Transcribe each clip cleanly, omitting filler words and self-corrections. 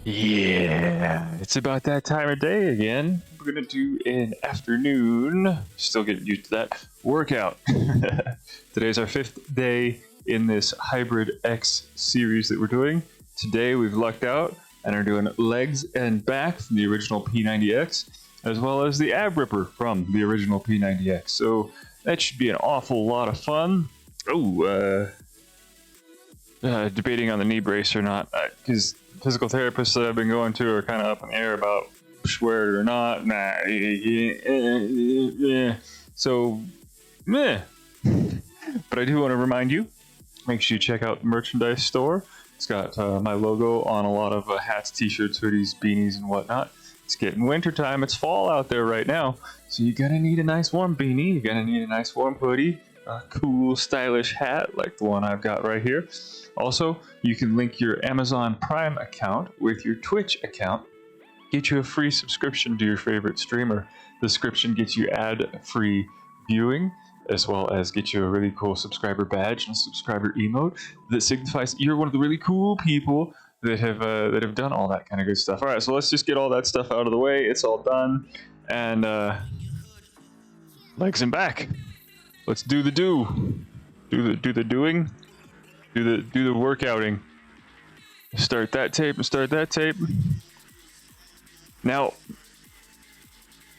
Yeah, it's about that time of day again. We're gonna do an afternoon, still getting used to that, workout. Today's our 5th day in this Hybrid X series that we're doing. Today we've lucked out and are doing legs and back from the original P90X, as well as the ab ripper from the original P90X. So that should be an awful lot of fun. Debating on the knee brace or not, because physical therapists that I've been going to are kind of up in the air about wear it or not. So, meh. But I do want to remind you, make sure you check out the merchandise store. It's got my logo on a lot of hats, t-shirts, hoodies, beanies, and whatnot. It's getting winter time. It's fall out there right now, so you're gonna need a nice warm beanie. You're gonna need a nice warm hoodie, a cool, stylish hat like the one I've got right here. Also, you can link your Amazon Prime account with your Twitch account. Get you a free subscription to your favorite streamer. The subscription gets you ad-free viewing, as well as get you a really cool subscriber badge and a subscriber emote that signifies you're one of the really cool people that have done all that kind of good stuff. All right, so let's just get all that stuff out of the way. It's all done, and legs and back. Let's do the doing. Do the workouting. Start that tape and start that tape. Now,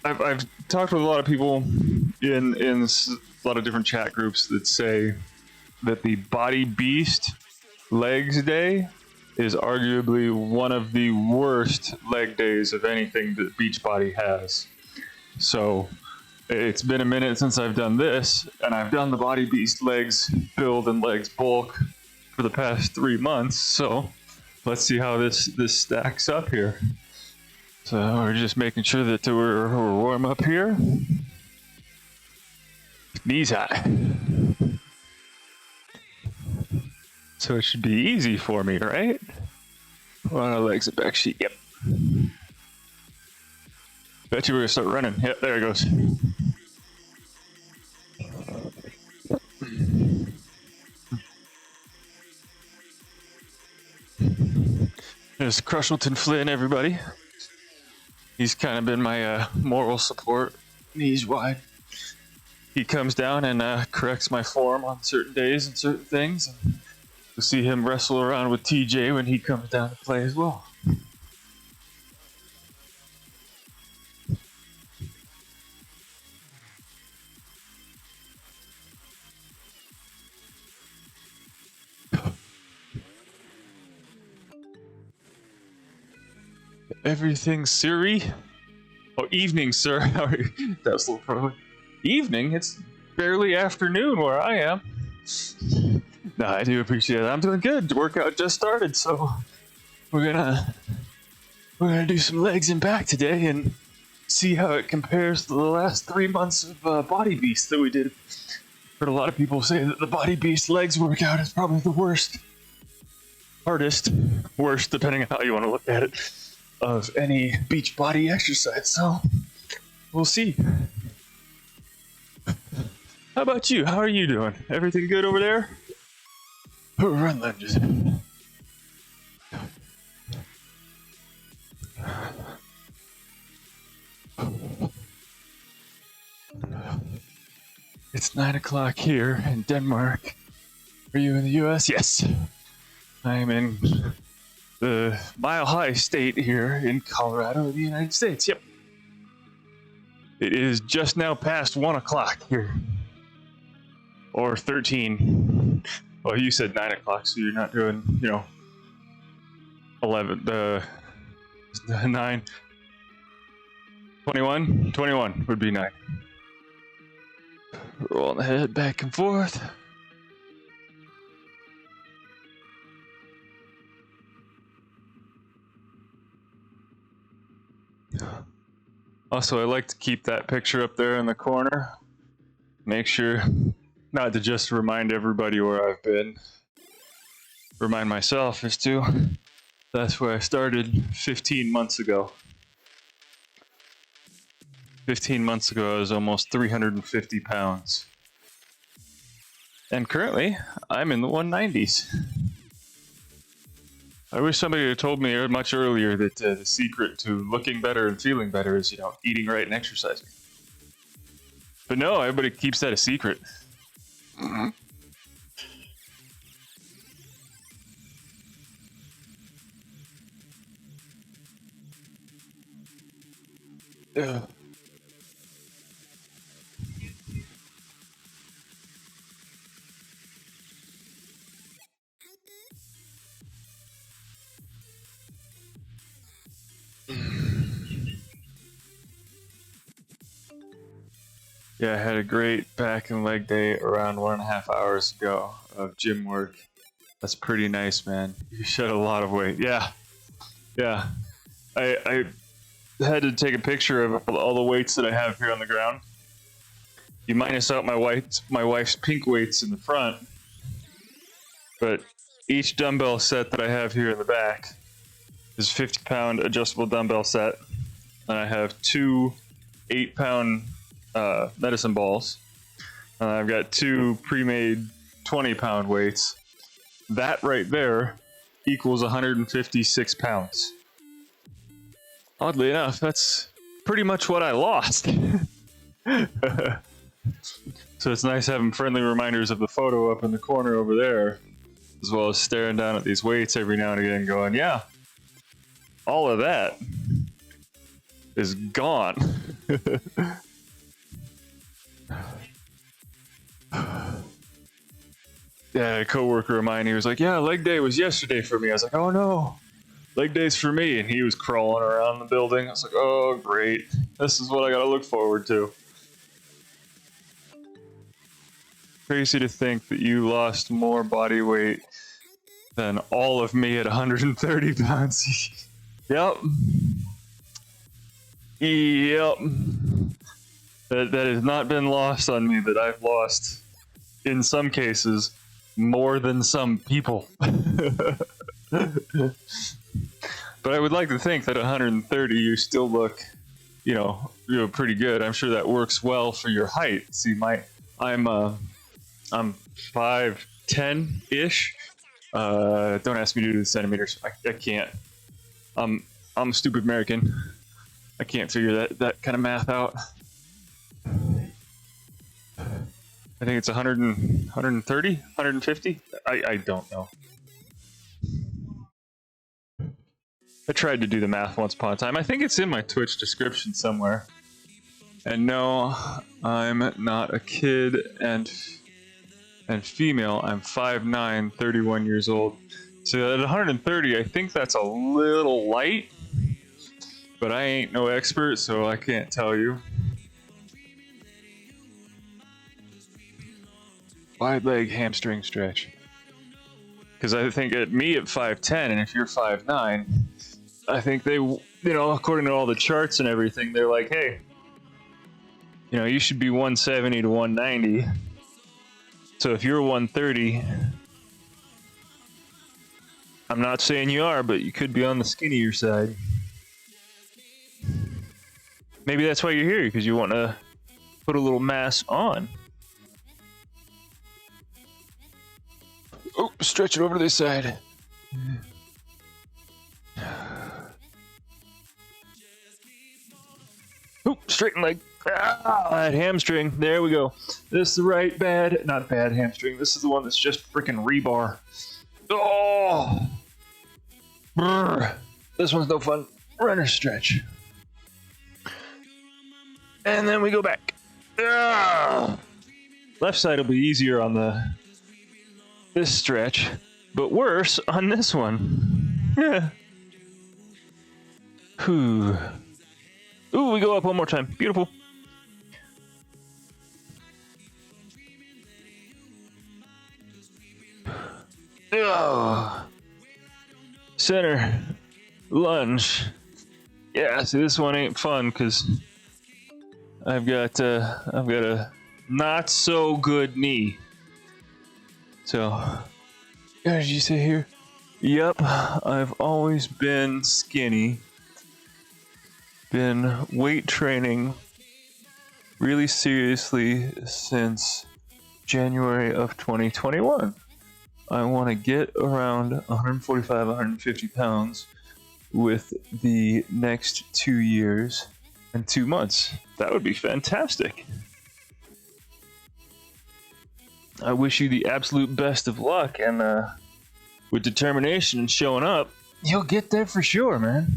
I've talked with a lot of people in a lot of different chat groups that say that the Body Beast Legs Day is arguably one of the worst leg days of anything that Beachbody has. So it's been a minute since I've done this, and I've done the Body Beast Legs build and legs bulk for the past 3 months, so let's see how this stacks up here. So we're just making sure that we're warm up here. Knees high. So it should be easy for me, right? We're on our legs and back sheet, yep. Bet you we're gonna start running. Yep, there it goes. There's Crushleton Flynn, everybody. He's kind of been my moral support, knees wide. He comes down and corrects my form on certain days and certain things. And you'll see him wrestle around with TJ when he comes down to play as well. Everything, Siri? Oh, evening, sir. How are you? That was a little probably. Evening? It's barely afternoon where I am. No, I do appreciate it. I'm doing good. The workout just started, so we're gonna do some legs and back today and see how it compares to the last 3 months of Body Beast that we did. Heard a lot of people say that the Body Beast legs workout is probably the worst, hardest, worst, depending on how you want to look at it, of any Beachbody exercise, so we'll see. How about you? How are you doing? Everything good over there? Run lunges. It's 9 o'clock here in Denmark. Are you in the US? Yes. I'm in the Mile High State here in Colorado, in the United States. Yep. It is just now past 1 o'clock here. Or 13. Well, you said 9 o'clock, so you're not doing, 11, 9. 21? 21 would be 9. Rolling the head back and forth. Also, I like to keep that picture up there in the corner. Make sure not to just remind everybody where I've been. Remind myself as to that's where I started 15 months ago. 15 months ago, I was almost 350 pounds. And currently, I'm in the 190s. I wish somebody had told me much earlier that the secret to looking better and feeling better is, eating right and exercising. But no, everybody keeps that a secret. Yeah. Yeah, I had a great back and leg day around 1.5 hours ago of gym work. That's pretty nice, man. You shed a lot of weight. Yeah, yeah. I had to take a picture of all the weights that I have here on the ground. You minus out my wife's pink weights in the front, but each dumbbell set that I have here in the back is a 50-pound adjustable dumbbell set, and I have two 8-pound medicine balls. I've got two pre-made 20-pound weights. That right there equals 156 pounds. Oddly enough, that's pretty much what I lost. So it's nice having friendly reminders of the photo up in the corner over there, as well as staring down at these weights every now and again going, yeah, all of that is gone. Yeah, a coworker of mine, he was like, yeah, leg day was yesterday for me. I was like, oh no, leg day's for me. And he was crawling around the building. I was like, oh great, this is what I gotta look forward to. Crazy to think that you lost more body weight than all of me at 130 pounds. Yep. Yep. That has not been lost on me, that I've lost, in some cases, more than some people. But I would like to think that at 130 you still look, pretty good. I'm sure that works well for your height. See, I'm 5'10"-ish. Don't ask me to do the centimeters. I can't. I'm a stupid American. I can't figure that kind of math out. I think it's 130, 150. I don't know. I tried to do the math once upon a time. I think it's in my Twitch description somewhere. And no, I'm not a kid and female. I'm 5'9", 31 years old. So at 130, I think that's a little light. But I ain't no expert, so I can't tell you. Wide leg hamstring stretch. Because I think at 5'10", and if you're 5'9", I think they, according to all the charts and everything, they're like, hey, you should be 170 to 190. So if you're 130, I'm not saying you are, but you could be on the skinnier side. Maybe that's why you're here, because you want to put a little mass on. Oh, stretch it over to this side. Oh, straighten leg. That hamstring. There we go. This is the not bad hamstring. This is the one that's just freaking rebar. Oh! Brr. This one's no fun. Runner stretch. And then we go back. Left side will be easier on this stretch, but worse on this one. Yeah. Ooh, we go up one more time. Beautiful. Center. Lunge. Yeah, see, this one ain't fun because I've got a not so good knee. So, what did you say here? Yep, I've always been skinny. Been weight training really seriously since January of 2021. I want to get around 145, 150 pounds with the next 2 years and 2 months. That would be fantastic. I wish you the absolute best of luck, and with determination and showing up, you'll get there for sure, man.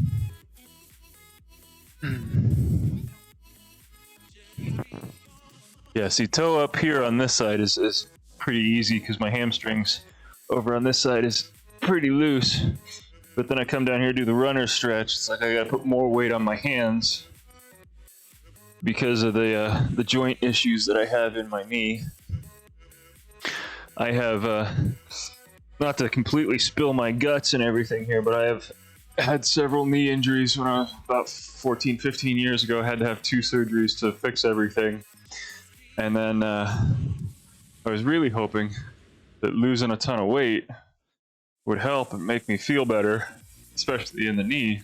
Yeah, see, toe up here on this side is pretty easy because my hamstrings over on this side is pretty loose. But then I come down here, do the runner stretch. It's like I gotta put more weight on my hands because of the joint issues that I have in my knee. I have, not to completely spill my guts and everything here, but I have had several knee injuries when I was about 14, 15 years ago. I had to have 2 surgeries to fix everything. And then I was really hoping that losing a ton of weight would help and make me feel better, especially in the knee.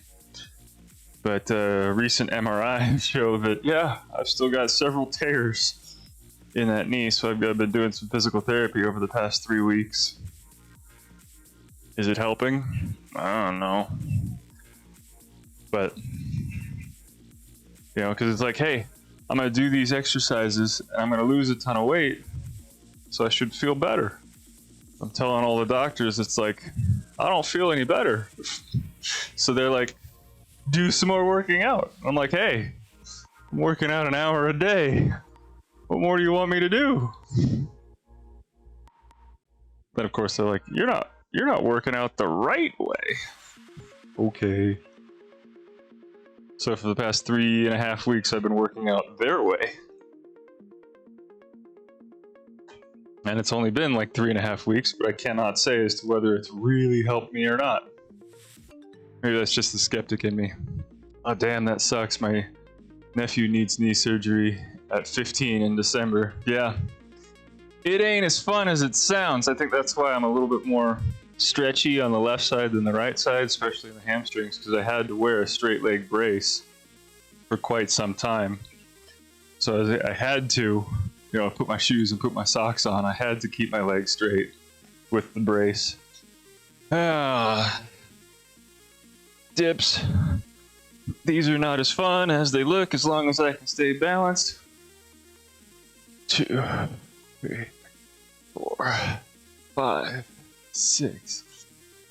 But recent MRI show that, yeah, I've still got several tears in that knee, so I've been doing some physical therapy over the past 3 weeks. Is it helping? I don't know. But, you know, because it's like, hey, I'm going to do these exercises, and I'm going to lose a ton of weight, so I should feel better. I'm telling all the doctors, it's like, I don't feel any better. So they're like, do some more working out. I'm like, hey, I'm working out an hour a day. What more do you want me to do? Then of course they're like, you're not working out the right way. Okay. So for the past 3.5 weeks, I've been working out their way. And it's only been like 3.5 weeks, but I cannot say as to whether it's really helped me or not. Maybe that's just the skeptic in me. Oh damn, that sucks. My nephew needs knee surgery at 15 in December. Yeah. It ain't as fun as it sounds. I think that's why I'm a little bit more stretchy on the left side than the right side, especially in the hamstrings, because I had to wear a straight leg brace for quite some time. So I had to, you know, put my shoes and put my socks on. I had to keep my legs straight with the brace. Dips. These are not as fun as they look as long as I can stay balanced. 2, 3, 4, 5, 6,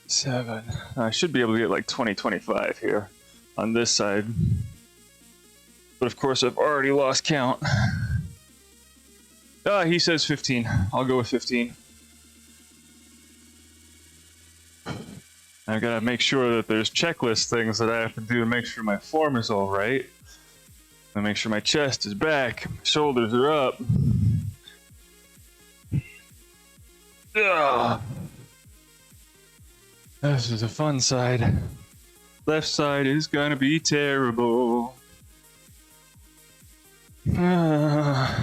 7. I should be able to get like 20, 25 here on this side. But of course, I've already lost count. He says 15. I'll go with 15. I've got to make sure that there's checklist things that I have to do to make sure my form is all right. And make sure my chest is back, my shoulders are up. Ugh. This is a fun side. Left side is gonna be terrible. You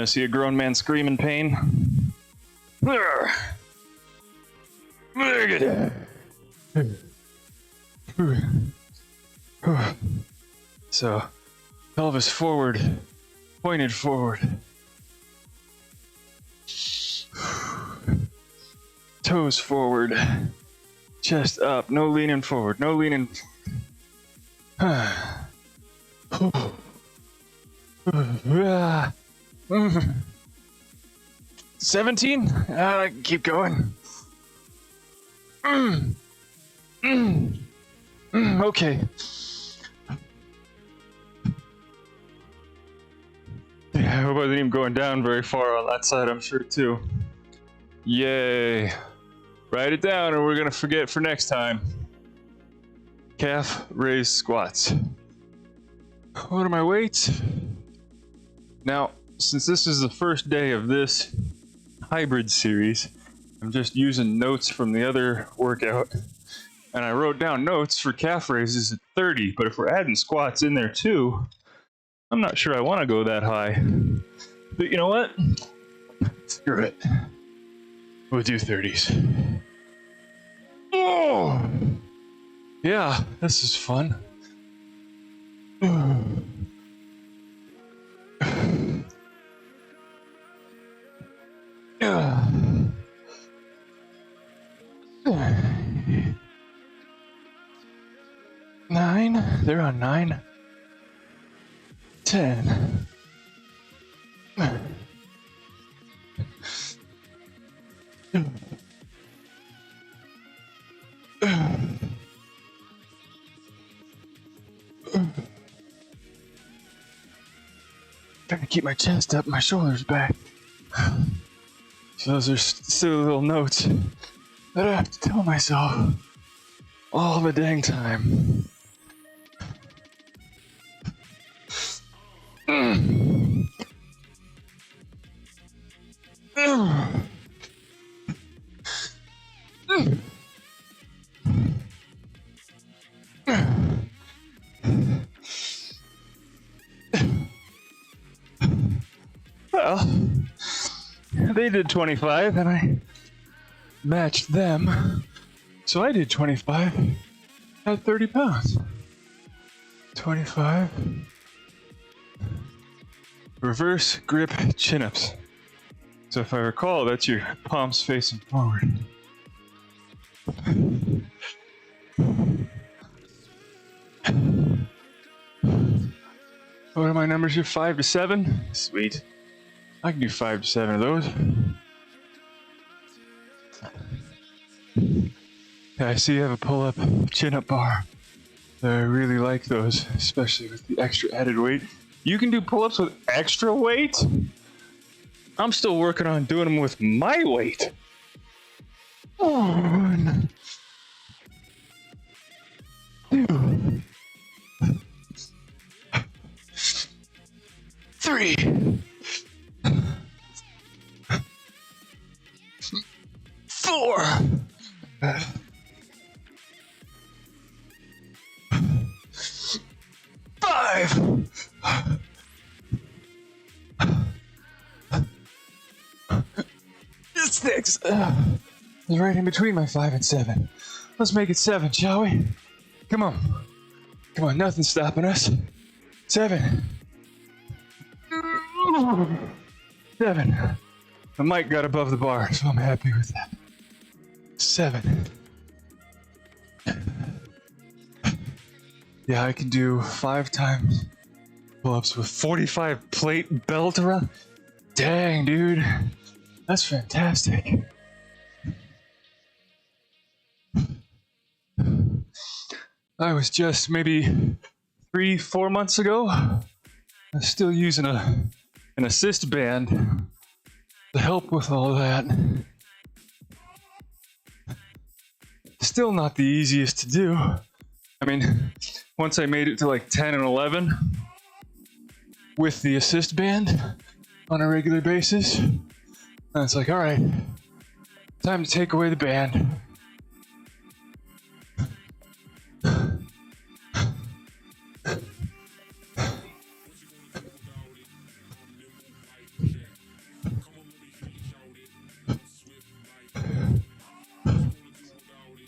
see a grown man scream in pain? So, pelvis forward, pointed forward. Toes forward, chest up, no leaning forward, no leaning. 17? Keep going. Okay. Yeah, I hope I wasn't even going down very far on that side, I'm sure too. Yay. Write it down or we're gonna forget for next time. Calf raise squats. What are my weights? Now, since this is the first day of this hybrid series, I'm just using notes from the other workout. And I wrote down notes for calf raises at 30, but if we're adding squats in there too, I'm not sure I want to go that high. But you know what? Screw it. We'll do 30s. Oh! Yeah, this is fun. 9. They're on 9. 10. Trying to keep my chest up, my shoulders back. So those are silly little notes that I have to tell myself all the dang time. Well, they did 25 and I matched them. So I did 25 at 30 pounds. 25. Reverse grip chin-ups. So if I recall, that's your palms facing forward. What are my numbers here? 5 to 7? Sweet. I can do 5 to 7 of those. Yeah, I see you have a pull-up chin-up bar. I really like those, especially with the extra added weight. You can do pull-ups with extra weight? I'm still working on doing them with my weight. 1, 2, 3, 4, 5. 6. It's right in between my 5 and 7. Let's make it 7, shall we? Come on. Come on, nothing's stopping us. 7. 7. The mic got above the bar, so I'm happy with that. 7. Yeah, I can do 5 times pull-ups with 45 plate belt around. Dang, dude. That's fantastic. I was just maybe 3-4 months ago. I was still using an assist band to help with all that. Still not the easiest to do. I mean, once I made it to like 10 and 11 with the assist band on a regular basis, and it's like, all right, time to take away the band.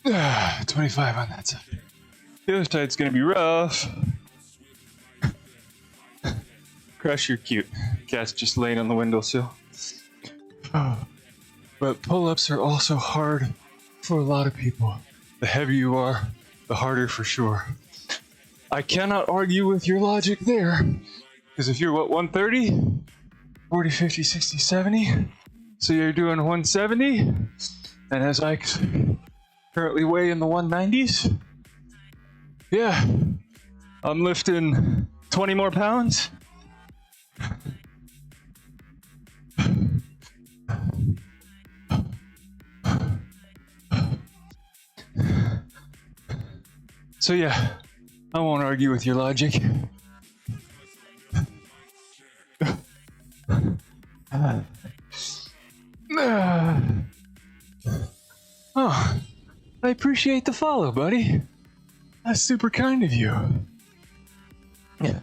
Ah, 25 on that side. The other side's gonna be rough. Crush, you're cute. Cat's just laying on the windowsill. But pull-ups are also hard for a lot of people. The heavier you are, the harder for sure. I cannot argue with your logic there. Because if you're, 130? 40, 50, 60, 70? So you're doing 170? And as I currently weigh in the 190s? Yeah. I'm lifting 20 more pounds. So yeah, I won't argue with your logic. Oh, I appreciate the follow, buddy. That's super kind of you. Yeah.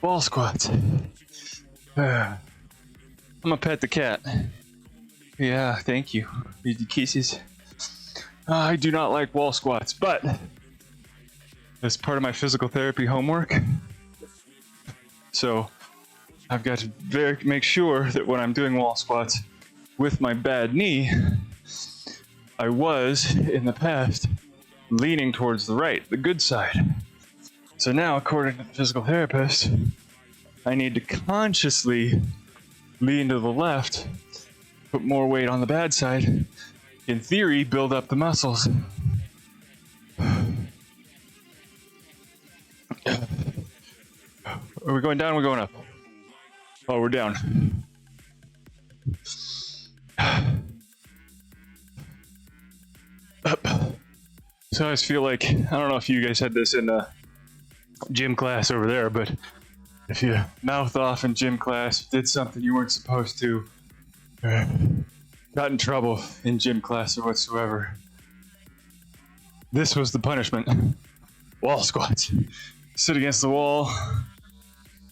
Wall squats. I'm gonna pet the cat. Yeah, thank you. Read the kisses. I do not like wall squats, but as part of my physical therapy homework, so I've got to make sure that when I'm doing wall squats with my bad knee, I was, in the past, leaning towards the right, the good side. So now, according to the physical therapist, I need to consciously lean to the left, put more weight on the bad side, in theory, build up the muscles. Are we going down or are we going up? Oh, we're down. Up. So I always feel like, I don't know if you guys had this in gym class over there, but if you mouthed off in gym class, did something you weren't supposed to, or got in trouble in gym class or whatsoever, this was the punishment. Wall squats. Sit against the wall,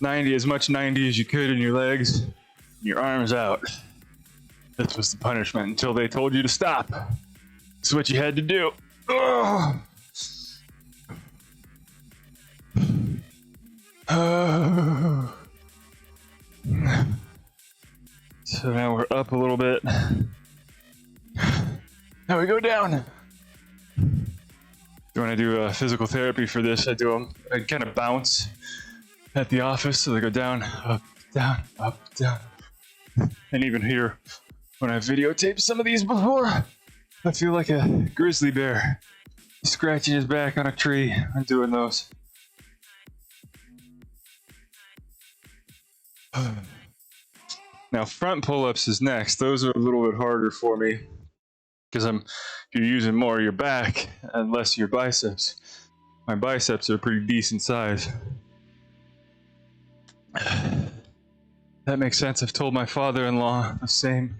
90, as much 90 as you could in your legs, your arms out. This was the punishment until they told you to stop. It's what you had to do. Ugh. So now we're up a little bit. Now we go down. When I do physical therapy for this, I kind of bounce at the office, so they go down, up, down. And even here, when I videotaped some of these before, I feel like a grizzly bear scratching his back on a tree and doing those. Now front pull-ups is next. Those are a little bit harder for me because you're using more of your back and less of your biceps. My biceps are pretty decent size. That makes sense. I've told my father-in-law the same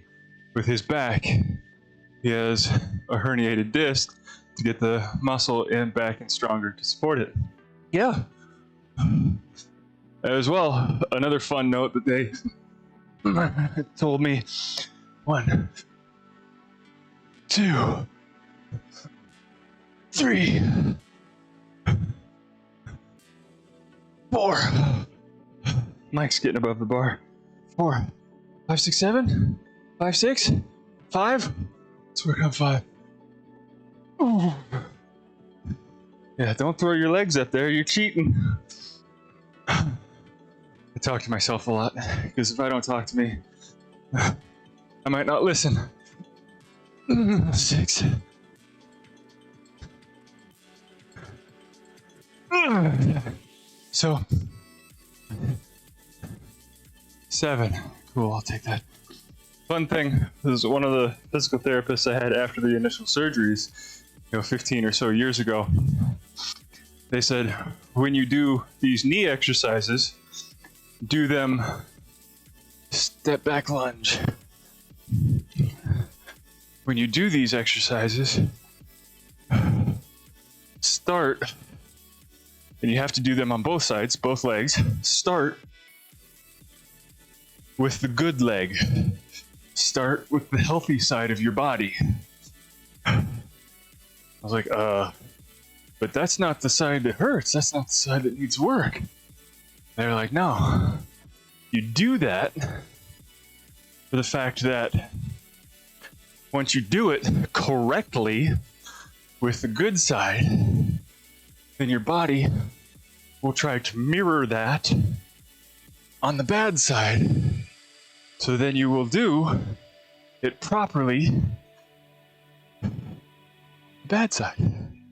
with his back. He has a herniated disc to get the muscle in back and stronger to support it. Yeah. As well, another fun note that they told me, 1, 2, 3, 4. Mike's getting above the bar. 4, 5, 6, 7, 5, 6, 5. Let's work on 5. Ooh. Yeah, don't throw your legs up there. You're cheating. I talk to myself a lot because if I don't talk to me, I might not listen. 6. So 7. Cool, I'll take that. Fun thing, this is one of the physical therapists I had after the initial surgeries, 15 or so years ago. They said, when you do these knee exercises, do them step back lunge. When you do these exercises, start, and you have to do them on both sides, both legs, start with the good leg. Start with the healthy side of your body. I was like, but that's not the side that hurts. That's not the side that needs work. They're like, no, you do that for the fact that once you do it correctly with the good side, then your body will try to mirror that on the bad side. So then you will do it properly, the bad side. I'm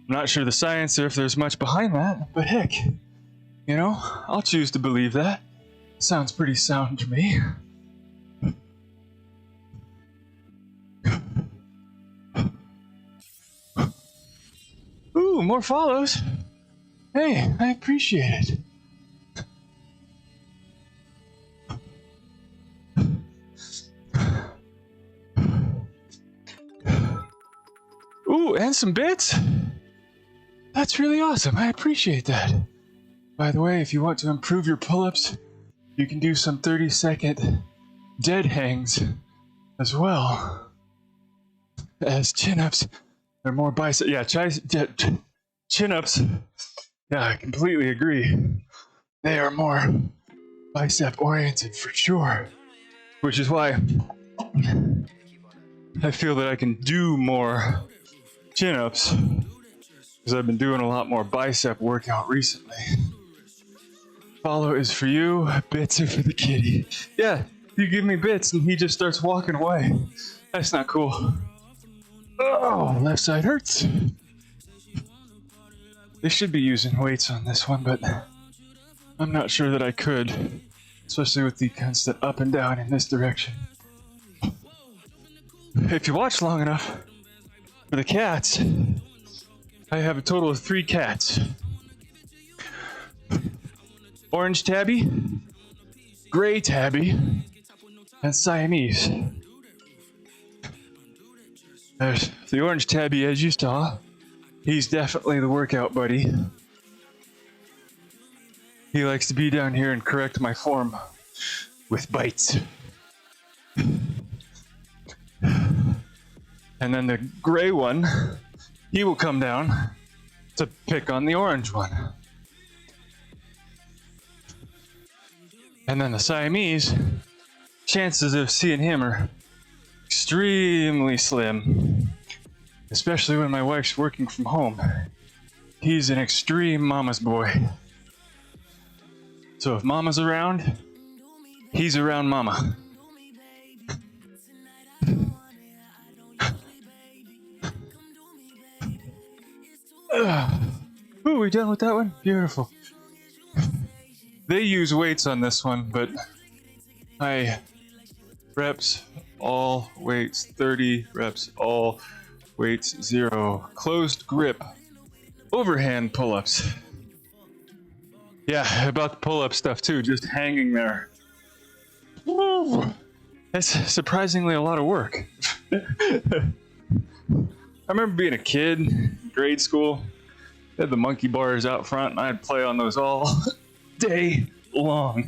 not sure the science or if there's much behind that, but heck, I'll choose to believe that. Sounds pretty sound to me. Ooh, more follows. Hey, I appreciate it. Ooh, and some bits? That's really awesome. I appreciate that. By the way, if you want to improve your pull-ups, you can do some 30-second dead hangs as well as chin-ups. They're more bicep. Yeah, chin-ups. Yeah, I completely agree. They are more bicep-oriented for sure. Which is why I feel that I can do more chin-ups because I've been doing a lot more bicep workout recently. Follow is for you, bits are for the kitty. Yeah, you give me bits and he just starts walking away. That's not cool. Oh, left side hurts. They should be using weights on this one, but I'm not sure that I could, especially with the constant up and down in this direction. If you watch long enough, for the cats, I have a total of 3 cats. Orange tabby, gray tabby, and Siamese. There's the orange tabby, as you saw. He's definitely the workout buddy. He likes to be down here and correct my form with bites. And then the gray one, he will come down to pick on the orange one. And then the Siamese, chances of seeing him are extremely slim, especially when my wife's working from home. He's an extreme mama's boy. So if mama's around, he's around mama. Ooh, we done with that one? Beautiful. They use weights on this one, but I reps, all weights, 30 reps, all weights, 0. Closed grip, overhand pull-ups. Yeah, about the pull-up stuff too, just hanging there. Woo. That's surprisingly a lot of work. I remember being a kid, grade school, they had the monkey bars out front, and I'd play on those all day long.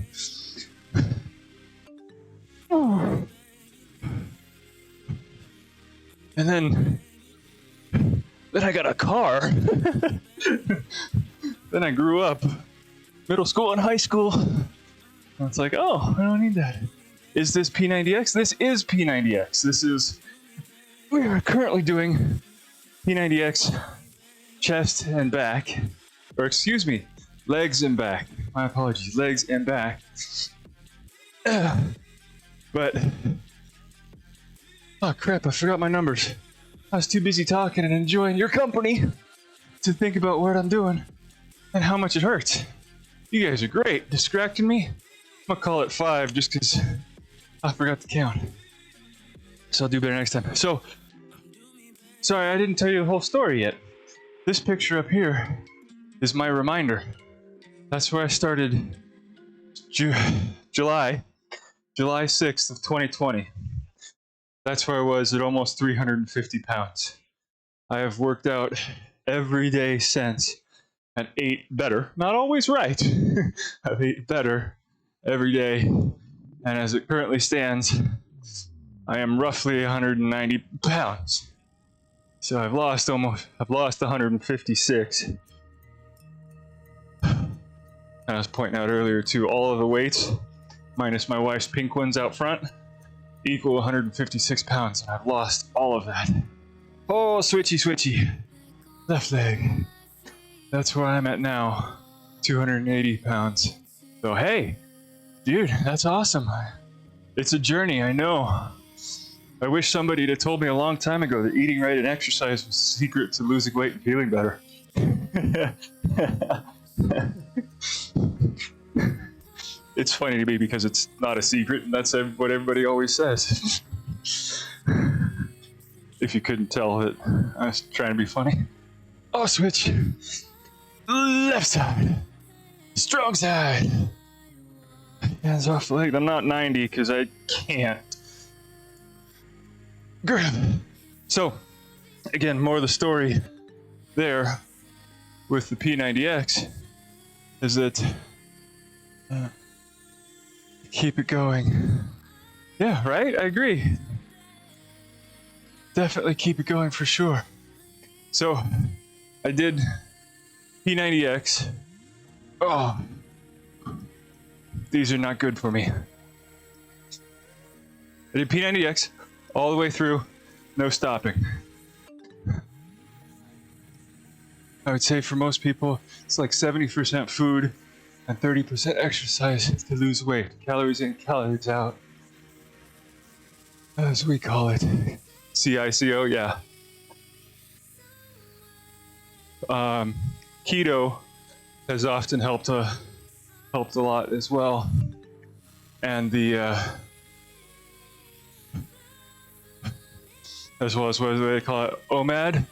And then I got a car. Then I grew up, middle school and high school. And it's like, oh, I don't need that. Is this P90X? This is P90X. We are currently doing P90X chest and back, or excuse me, legs and back. My apologies, legs and back. But, oh crap, I forgot my numbers. I was too busy talking and enjoying your company to think about what I'm doing and how much it hurts. You guys are great, distracting me. I'm gonna call it 5 just because I forgot to count. So I'll do better next time. So, sorry, I didn't tell you the whole story yet. This picture up here is my reminder. That's where I started July 6th of 2020. That's where I was at almost 350 pounds. I have worked out every day since and ate better. Not always right. I've ate better every day. And as it currently stands, I am roughly 190 pounds. So I've lost 156. And I was pointing out earlier too, all of the weights, minus my wife's pink ones out front, equal 156 pounds, and I've lost all of that. Oh, switchy. Left leg. That's where I'm at now, 280 pounds. So hey, dude, that's awesome. It's a journey, I know. I wish somebody had told me a long time ago that eating right and exercise was the secret to losing weight and feeling better. It's funny to me because it's not a secret, and that's what everybody always says. If you couldn't tell that I was trying to be funny. Oh, switch. Left side. Strong side. Hands off the leg. I'm not 90 because I can't. Grab. So, again, more of the story there with the P90X is that keep it going. Yeah, right? I agree. Definitely keep it going for sure. So, I did P90X. Oh, these are not good for me. I did P90X all the way through, no stopping. I would say for most people, it's like 70% food and 30% exercise to lose weight. Calories in, calories out, as we call it. CICO, yeah. Keto has often helped a lot as well, and as well as what do they call it, OMAD,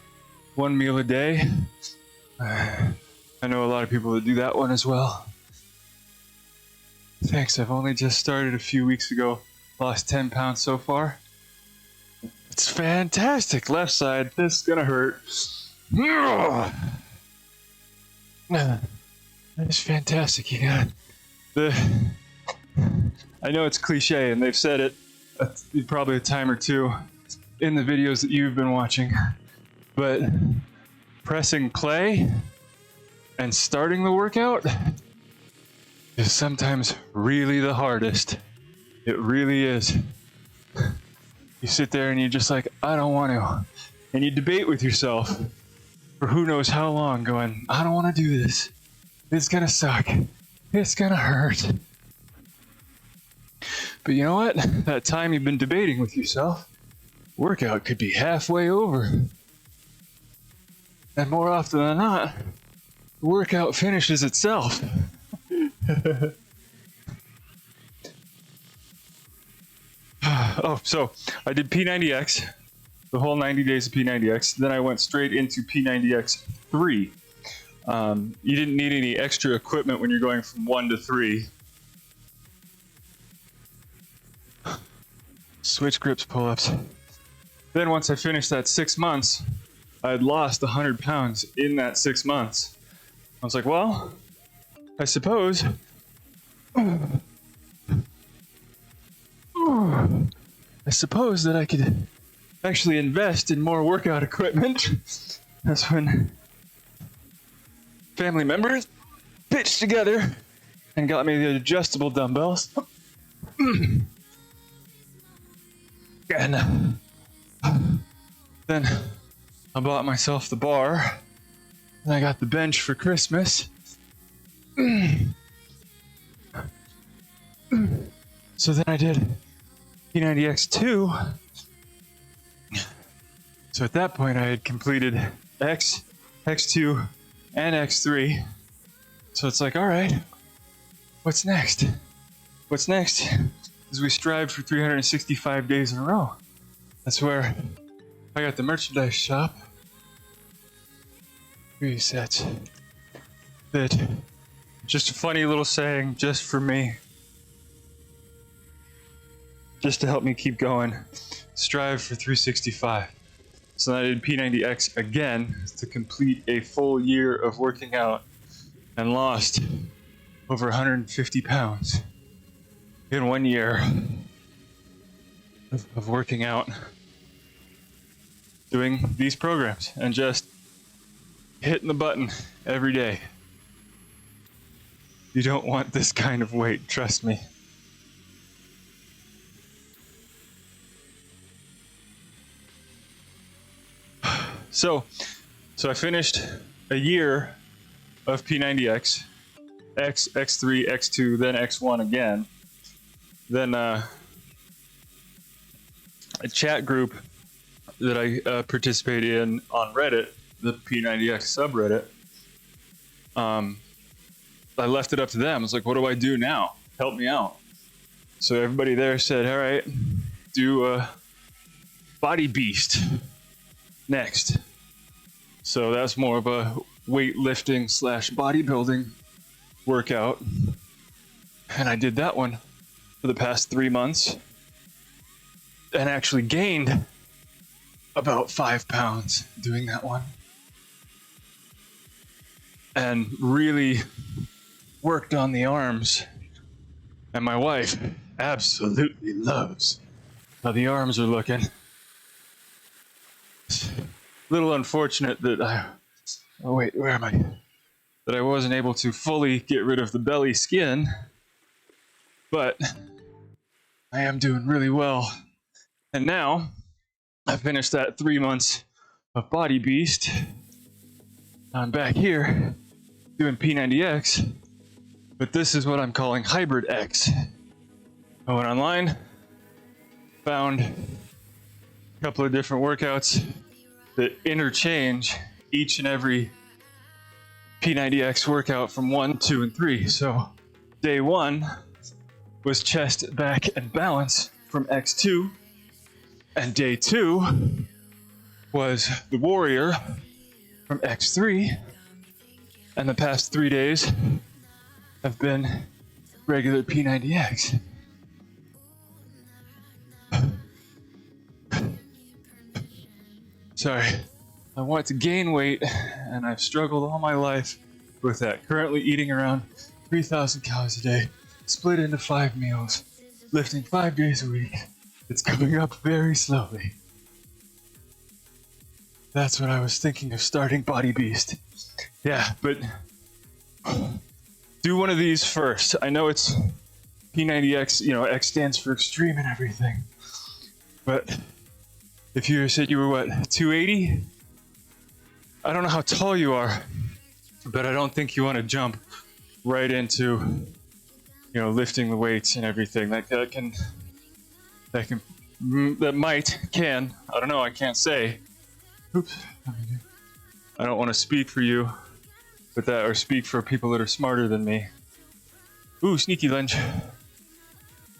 1 meal a day. I know a lot of people that do that one as well. Thanks, I've only just started a few weeks ago. Lost 10 pounds so far. It's fantastic. Left side, this is gonna hurt. It's fantastic. You got I know it's cliche, and they've said it probably a time or two in the videos that you've been watching, but pressing play and starting the workout is sometimes really the hardest. It really is. You sit there and you're just like, I don't want to. And you debate with yourself for who knows how long, going, I don't want to do this. It's gonna suck. It's gonna hurt. But you know what? That time you've been debating with yourself, workout could be halfway over. And more often than not, the workout finishes itself. Oh, so I did P90X, the whole 90 days of P90X. Then I went straight into P90X 3. You didn't need any extra equipment when you're going from 1 to 3. Switch grips, pull-ups. Then once I finished that 6 months, I had lost 100 pounds in that 6 months. I was like, well, I suppose that I could actually invest in more workout equipment. That's when family members pitched together and got me the adjustable dumbbells. And then I bought myself the bar, and I got the bench for Christmas. So then I did P90X2. So at that point I had completed X, X2, and X3. So it's like, all right, what's next? What's next is we strive for 365 days in a row. That's where I got the merchandise shop. 3 sets. That, just a funny little saying, just for me. Just to help me keep going. Strive for 365. So then I did P90X again to complete a full year of working out and lost over 150 pounds in 1 year of working out, doing these programs, and just hitting the button every day. You don't want this kind of weight, trust me. So I finished a year of P90X, X, X3, X2, then X1 again. Then a chat group that I participate in on Reddit, the P90X subreddit, I left it up to them. I was like, what do I do now? Help me out. So everybody there said, all right, do Body Beast next. So that's more of a weightlifting / bodybuilding workout. And I did that one for the past 3 months and actually gained about 5 pounds doing that one. And really worked on the arms. And my wife absolutely loves how the arms are looking. It's a little unfortunate that that I wasn't able to fully get rid of the belly skin, but I am doing really well. And now I finished that 3 months of Body Beast, I'm back here doing P90X, but this is what I'm calling Hybrid X. I went online, found a couple of different workouts that interchange each and every P90X workout from 1, 2, and 3. So day 1 was chest, back, and balance from X2, and day 2 was the warrior from X3, and the past 3 days have been regular P90X. Sorry, I want to gain weight, and I've struggled all my life with that. Currently eating around 3,000 calories a day, split into 5 meals, lifting 5 days a week. It's coming up very slowly. That's what I was thinking of starting Body Beast. Yeah, but do one of these first. I know it's P90X, X stands for extreme and everything. But if you said you were, 280? I don't know how tall you are, but I don't think you want to jump right into, lifting the weights and everything. That might, I don't know, I can't say. Oops. I don't want to speak for you with that, or speak for people that are smarter than me. Ooh, sneaky lunge.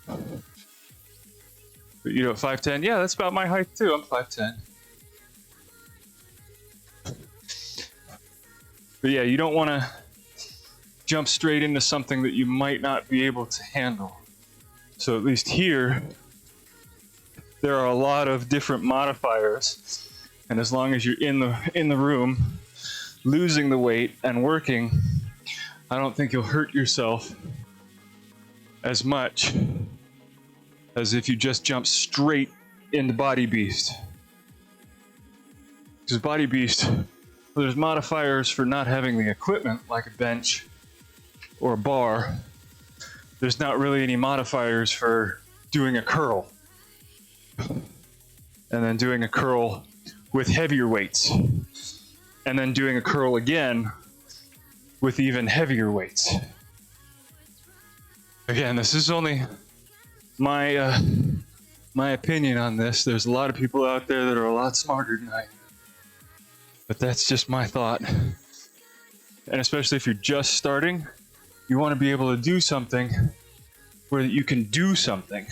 But 5'10"? Yeah, that's about my height too. I'm 5'10". But yeah, you don't want to jump straight into something that you might not be able to handle. So at least here, there are a lot of different modifiers. And as long as you're in the room, losing the weight and working, I don't think you'll hurt yourself as much as if you just jump straight into Body Beast. Because Body Beast, there's modifiers for not having the equipment, like a bench or a bar. There's not really any modifiers for doing a curl. And then doing a curl with heavier weights. And then doing a curl again with even heavier weights. Again, this is only my opinion on this. There's a lot of people out there that are a lot smarter than I am. But that's just my thought. And especially if you're just starting, you want to be able to do something where you can do something.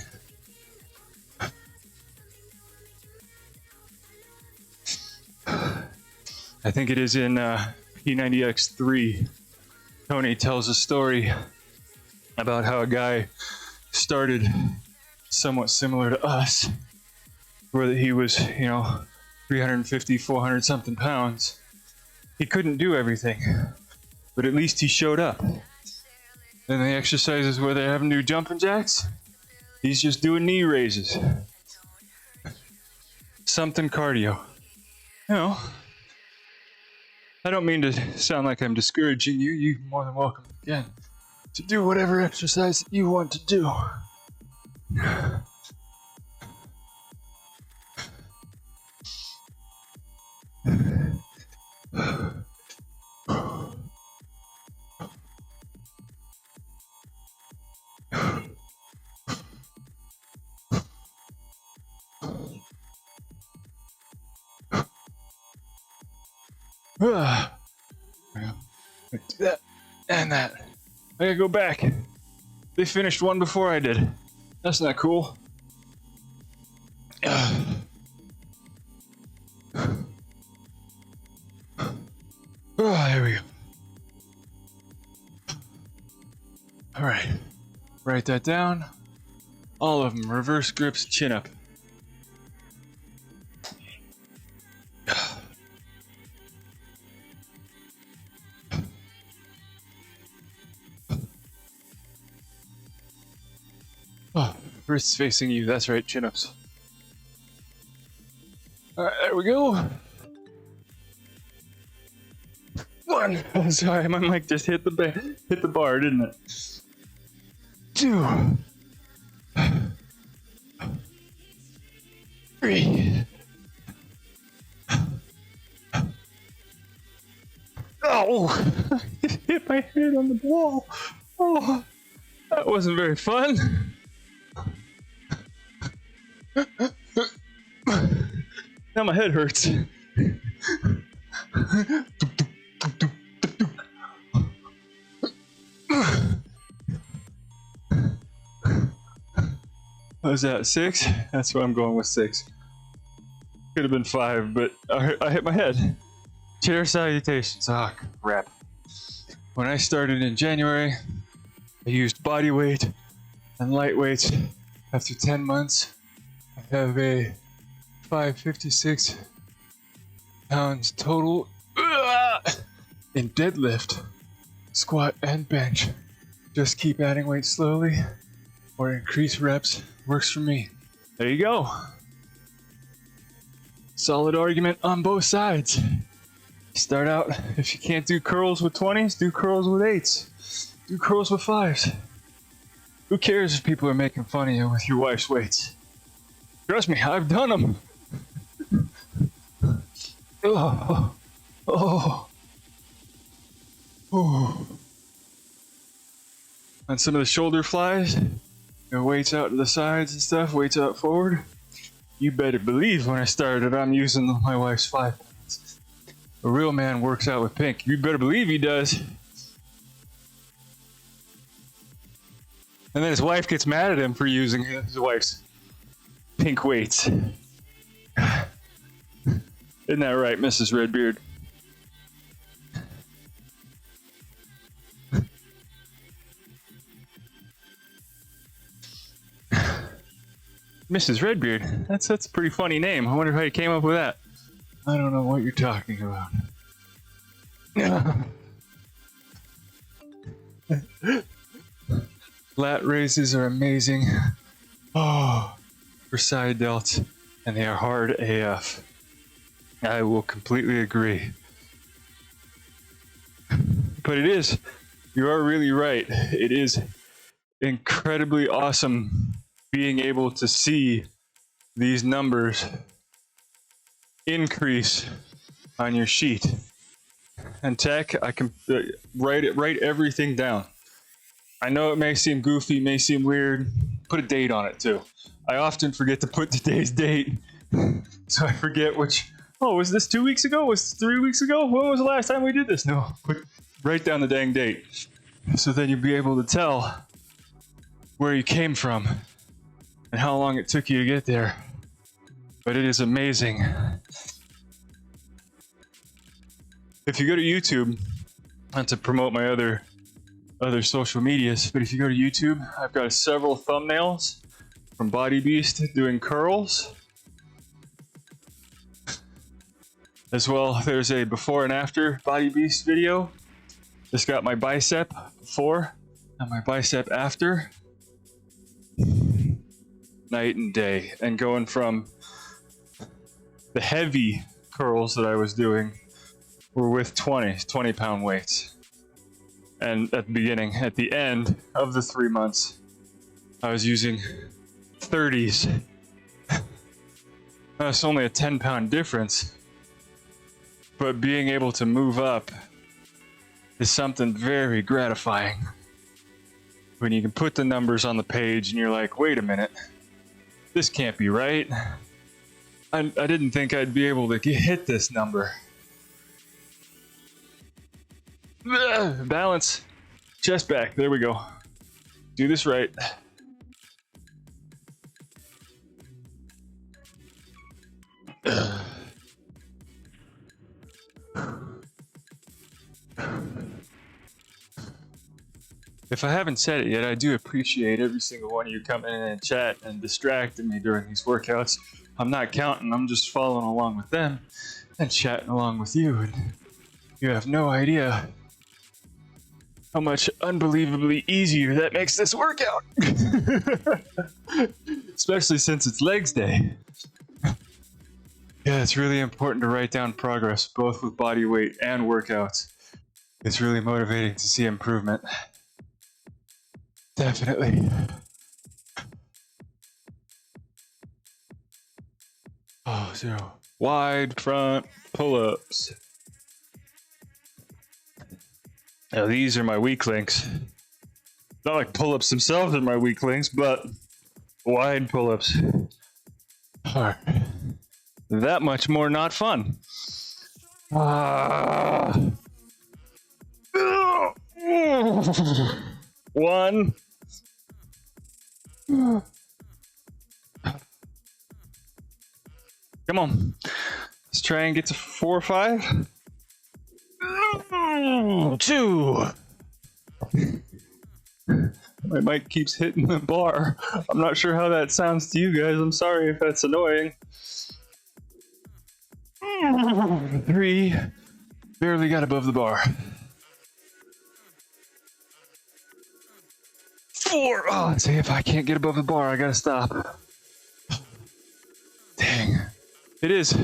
I think it is in P90X3. Tony tells a story about how a guy started somewhat similar to us, where he was, 350, 400 something pounds. He couldn't do everything, but at least he showed up. Then the exercises where they have him do jumping jacks, he's just doing knee raises. Something cardio. I don't mean to sound like I'm discouraging you. You're more than welcome, again, to do whatever exercise you want to do. I do that and that. I gotta go back. They finished one before I did. That's not cool. There we go. All right, write that down. All of them, reverse grips, chin up. Oh, wrists facing you, that's right, chin ups. All right, there we go. One. Oh, sorry, my mic just hit the bar, didn't it? 2. 3. Oh, it hit my head on the wall. Oh, that wasn't very fun. Now my head hurts. What was that, 6? That's what I'm going with, 6. Could have been 5, but I hit my head. Chair salutations. Ah, crap. When I started in January, I used body weight and light weights. After 10 months, I have a 556 pounds total in deadlift, squat, and bench. Just keep adding weight slowly or increase reps. Works for me. There you go. Solid argument on both sides. Start out, if you can't do curls with 20s, do curls with 8s. Do curls with 5s. Who cares if people are making fun of you with your wife's weights? Trust me, I've done them. Oh, oh, oh. On some of the shoulder flies, weights out to the sides and stuff, weights out forward. You better believe when I started, I'm using my wife's 5 pounds. A real man works out with pink. You better believe he does. And then his wife gets mad at him for using his wife's pink weights. Isn't that right, Mrs. Redbeard? Mrs. Redbeard? That's a pretty funny name. I wonder how you came up with that. I don't know what you're talking about. Lat raises are amazing. Oh, for side delts, and they are hard AF. I will completely agree. But it is, you are really right. It is incredibly awesome being able to see these numbers increase on your sheet. And tech, I can write everything down. I know it may seem goofy, may seem weird. Put a date on it too. I often forget to put today's date, so I forget which. Oh, was this 2 weeks ago? Was this 3 weeks ago? When was the last time we did this? No, write down the dang date, so then you'll be able to tell where you came from and how long it took you to get there. But it is amazing. If you go to YouTube, not to promote my other social medias, but if you go to YouTube, I've got several thumbnails from Body Beast doing curls. As well, there's a before and after Body Beast video. Just got my bicep before and my bicep after. Night and day. And going from the heavy curls that I was doing were with 20 pound weights. And at the beginning, at the end of the 3 months, I was using 30s. That's only a 10 pound difference. But being able to move up is something very gratifying. When you can put the numbers on the page and you're like, wait a minute, this can't be right. I didn't think I'd be able to hit this number. Balance. Chest back. There we go. Do this right. If I haven't said it yet, I do appreciate every single one of you coming in and chat and distracting me during these workouts. I'm not counting, I'm just following along with them and chatting along with you. And you have no idea how much unbelievably easier that makes this workout. Especially since it's legs day. Yeah, it's really important to write down progress, both with body weight and workouts. It's really motivating to see improvement. Definitely. Oh, so wide front pull-ups. Now these are my weak links. Not like pull-ups themselves are my weak links, but wide pull-ups are that much more not fun. One. Come on. Let's try and get to 4 or 5. 2. My mic keeps hitting the bar. I'm not sure how that sounds to you guys. I'm sorry if that's annoying. 3. Barely got above the bar. 4. Oh, see, if I can't get above the bar, I gotta stop. Dang. It is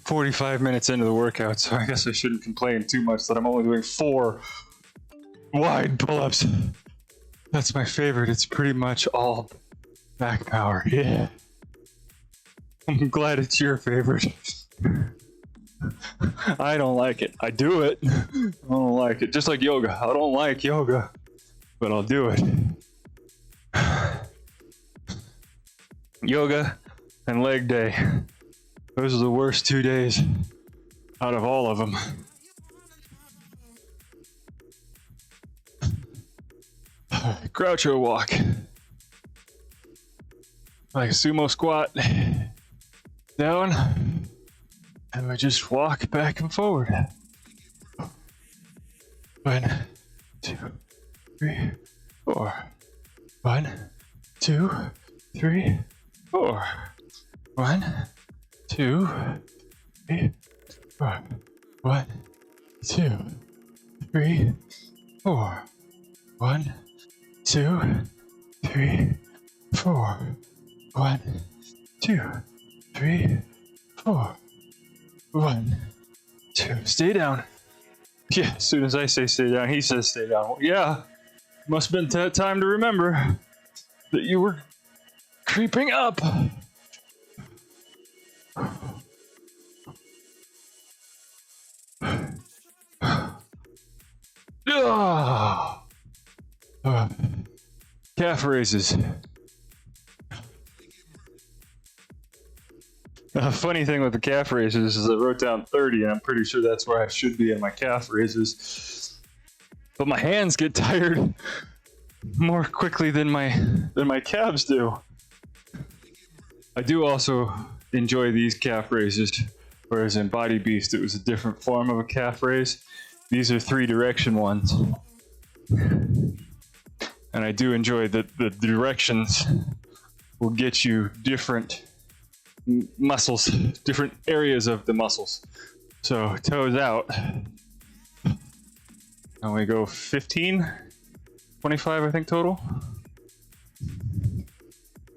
45 minutes into the workout, so I guess I shouldn't complain too much that I'm only doing 4 wide pull-ups. That's my favorite. It's pretty much all back power. Yeah. I'm glad it's your favorite. I don't like it. I do it. I don't like it. Just like yoga. I don't like yoga, but I'll do it. Yoga and leg day. Those are the worst 2 days out of all of them. Groucho walk. Like a sumo squat. Down. And we just walk back and forward. 1, 2, 3, 4. 1, 2, 3, 4. 1, 2, 3, 4. 1, 2, 3, 4. 1, 2, 3, 4. 1, 2, 3, 4. 1, 2. Stay down. Yeah, as soon as I say stay down, he says stay down. Well, yeah, must have been time to remember that you were creeping up. Calf raises. The funny thing with the calf raises is I wrote down 30, and I'm pretty sure that's where I should be in my calf raises. But my hands get tired more quickly than my calves do. I do also enjoy these calf raises, whereas in Body Beast it was a different form of a calf raise. These are 3-direction ones. And I do enjoy that the directions will get you different muscles, different areas of the muscles. So toes out. And we go 15, 25, I think total.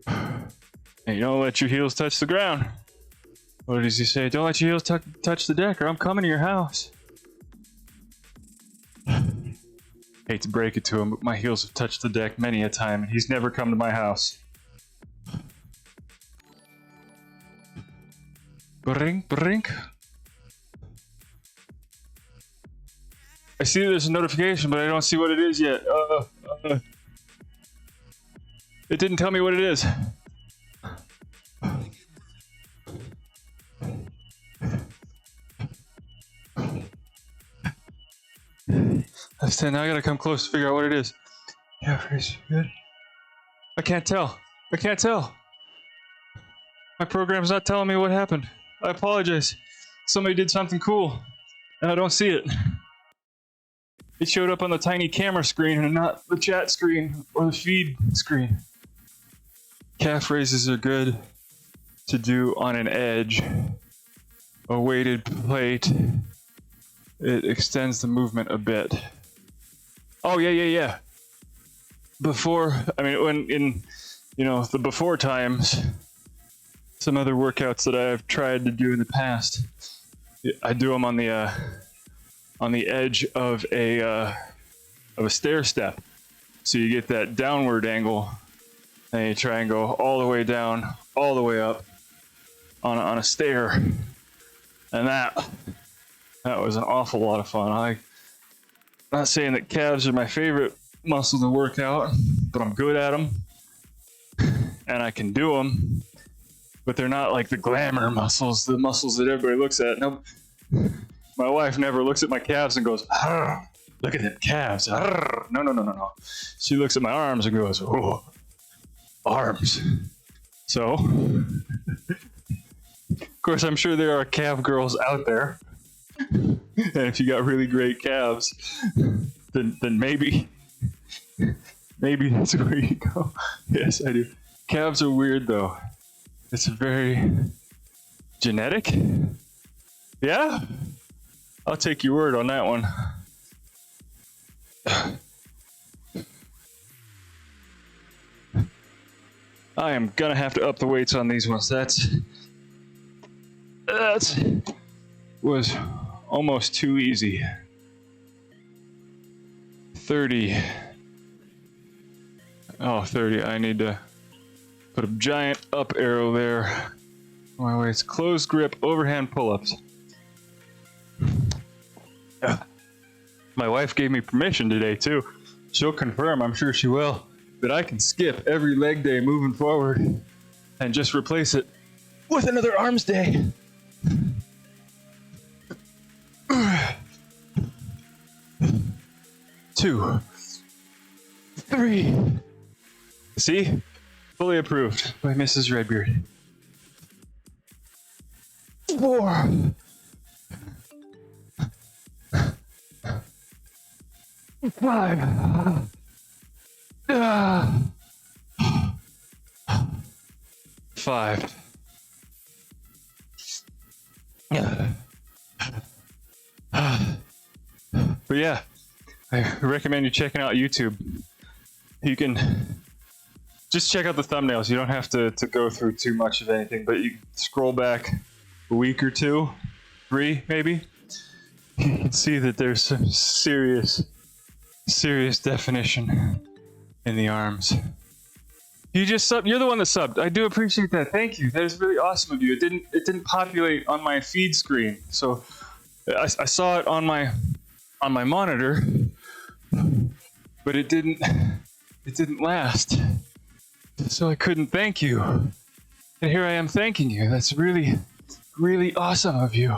And you don't let your heels touch the ground. What does he say? Don't let your heels touch the deck or I'm coming to your house. Hate to break it to him, but my heels have touched the deck many a time and he's never come to my house. Brink, brink. I see there's a notification, but I don't see what it is yet. It didn't tell me what it is. That's 10. Now I gotta come close to figure out what it is. Yeah, pretty good. I can't tell. I can't tell. My program's not telling me what happened. I apologize. Somebody did something cool, and I don't see it. It showed up on the tiny camera screen and not the chat screen or the feed screen. Calf raises are good to do on an edge. A weighted plate. It extends the movement a bit. Oh, yeah. Before, when in, the before times, some other workouts that I've tried to do in the past, I do them on the edge of a stair step. So you get that downward angle, and you try and go all the way down, all the way up on a stair. And that was an awful lot of fun. Not saying that calves are my favorite muscle to work out, but I'm good at them and I can do them. But they're not like the glamour muscles, the muscles that everybody looks at. No, my wife never looks at my calves and goes, look at them calves. No. She looks at my arms and goes, oh, arms. So, of course, I'm sure there are calf girls out there. And if you got really great calves, then maybe that's where you go. Yes, I do. Calves are weird though. It's very genetic. Yeah? I'll take your word on that one. I am gonna have to up the weights on these ones. That was almost too easy. 30. Oh, 30. I need to put a giant up arrow there. My weights. Closed grip overhand pull-ups. My wife gave me permission today too. She'll confirm, I'm sure she will, that I can skip every leg day moving forward and just replace it with another arms day. 2, 3. See? Fully approved by Mrs. Redbeard. 4. 5. 5. But yeah, I recommend you checking out YouTube. You can just check out the thumbnails. You don't have to go through too much of anything, but you can scroll back a week or 2, 3 maybe. You can see that there's some serious definition in the arms. You just subbed. You're the one that subbed. I do appreciate that. Thank you. That is really awesome of you. It didn't populate on my feed screen, so I saw it on my monitor, but it didn't last. So I couldn't thank you. And here I am thanking you. That's really, really awesome of you.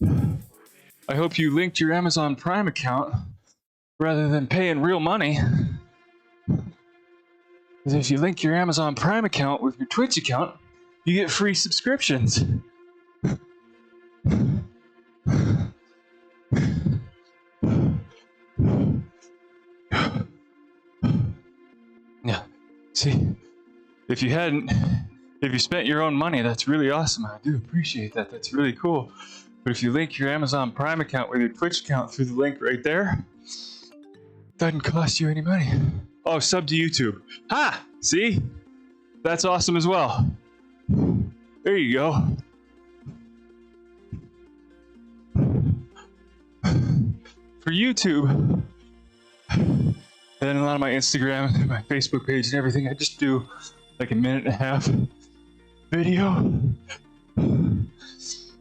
I hope you linked your Amazon Prime account rather than paying real money. Because if you link your Amazon Prime account with your Twitch account, you get free subscriptions. Yeah. See, if you spent your own money, that's really awesome. I do appreciate that. That's really cool. But if you link your Amazon Prime account with your Twitch account through the link right there, it doesn't cost you any money. Oh, sub to YouTube. Ha! See? That's awesome as well. There you go. For YouTube, and a lot of my Instagram, my Facebook page and everything, I just do like a 1.5-minute video.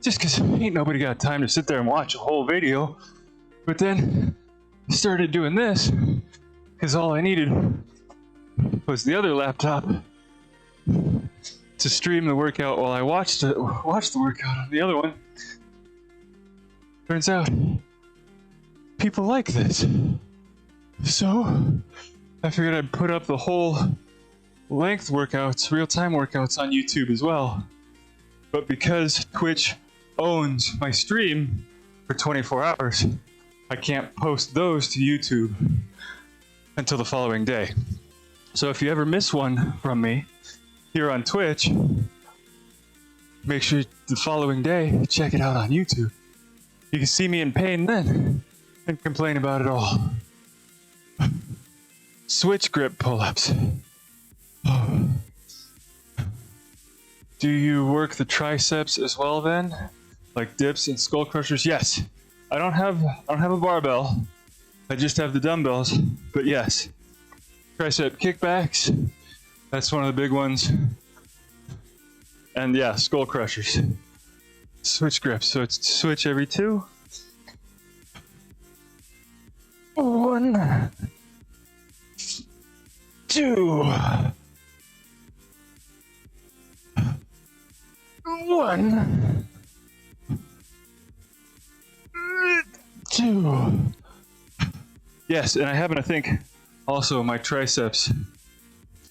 Just because ain't nobody got time to sit there and watch a whole video. But then I started doing this because all I needed was the other laptop to stream the workout while I watched the workout on the other one. Turns out people like this. So I figured I'd put up the whole length workouts, real-time workouts on YouTube as well. But because Twitch owns my stream for 24 hours, I can't post those to YouTube until the following day. So if you ever miss one from me here on Twitch, make sure the following day check it out on YouTube. You can see me in pain then and complain about it all. Switch grip pull-ups. Do you work the triceps as well then? Like dips and skull crushers? Yes. I don't have a barbell. I just have the dumbbells. But yes. Tricep kickbacks. That's one of the big ones. And yeah, skull crushers. Switch grips. So it's switch every 2. 1, 2, 1, 2. Yes, and I happen to think also my triceps,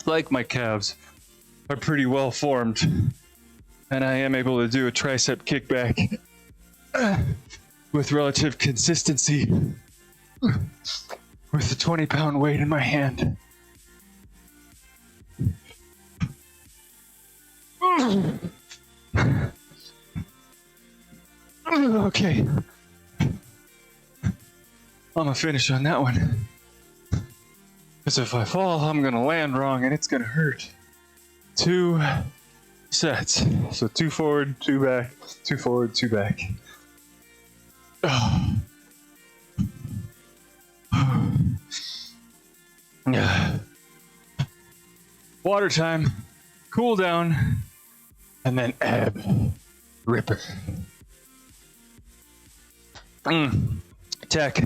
like my calves, are pretty well formed, and I am able to do a tricep kickback with relative consistency with the 20-pound weight in my hand. Okay. I'm gonna finish on that one. Because if I fall, I'm gonna land wrong and it's gonna hurt. 2 sets. So 2 forward, 2 back, 2 forward, 2 back. Oh. Water time, cool down, and then ab ripper. Tech.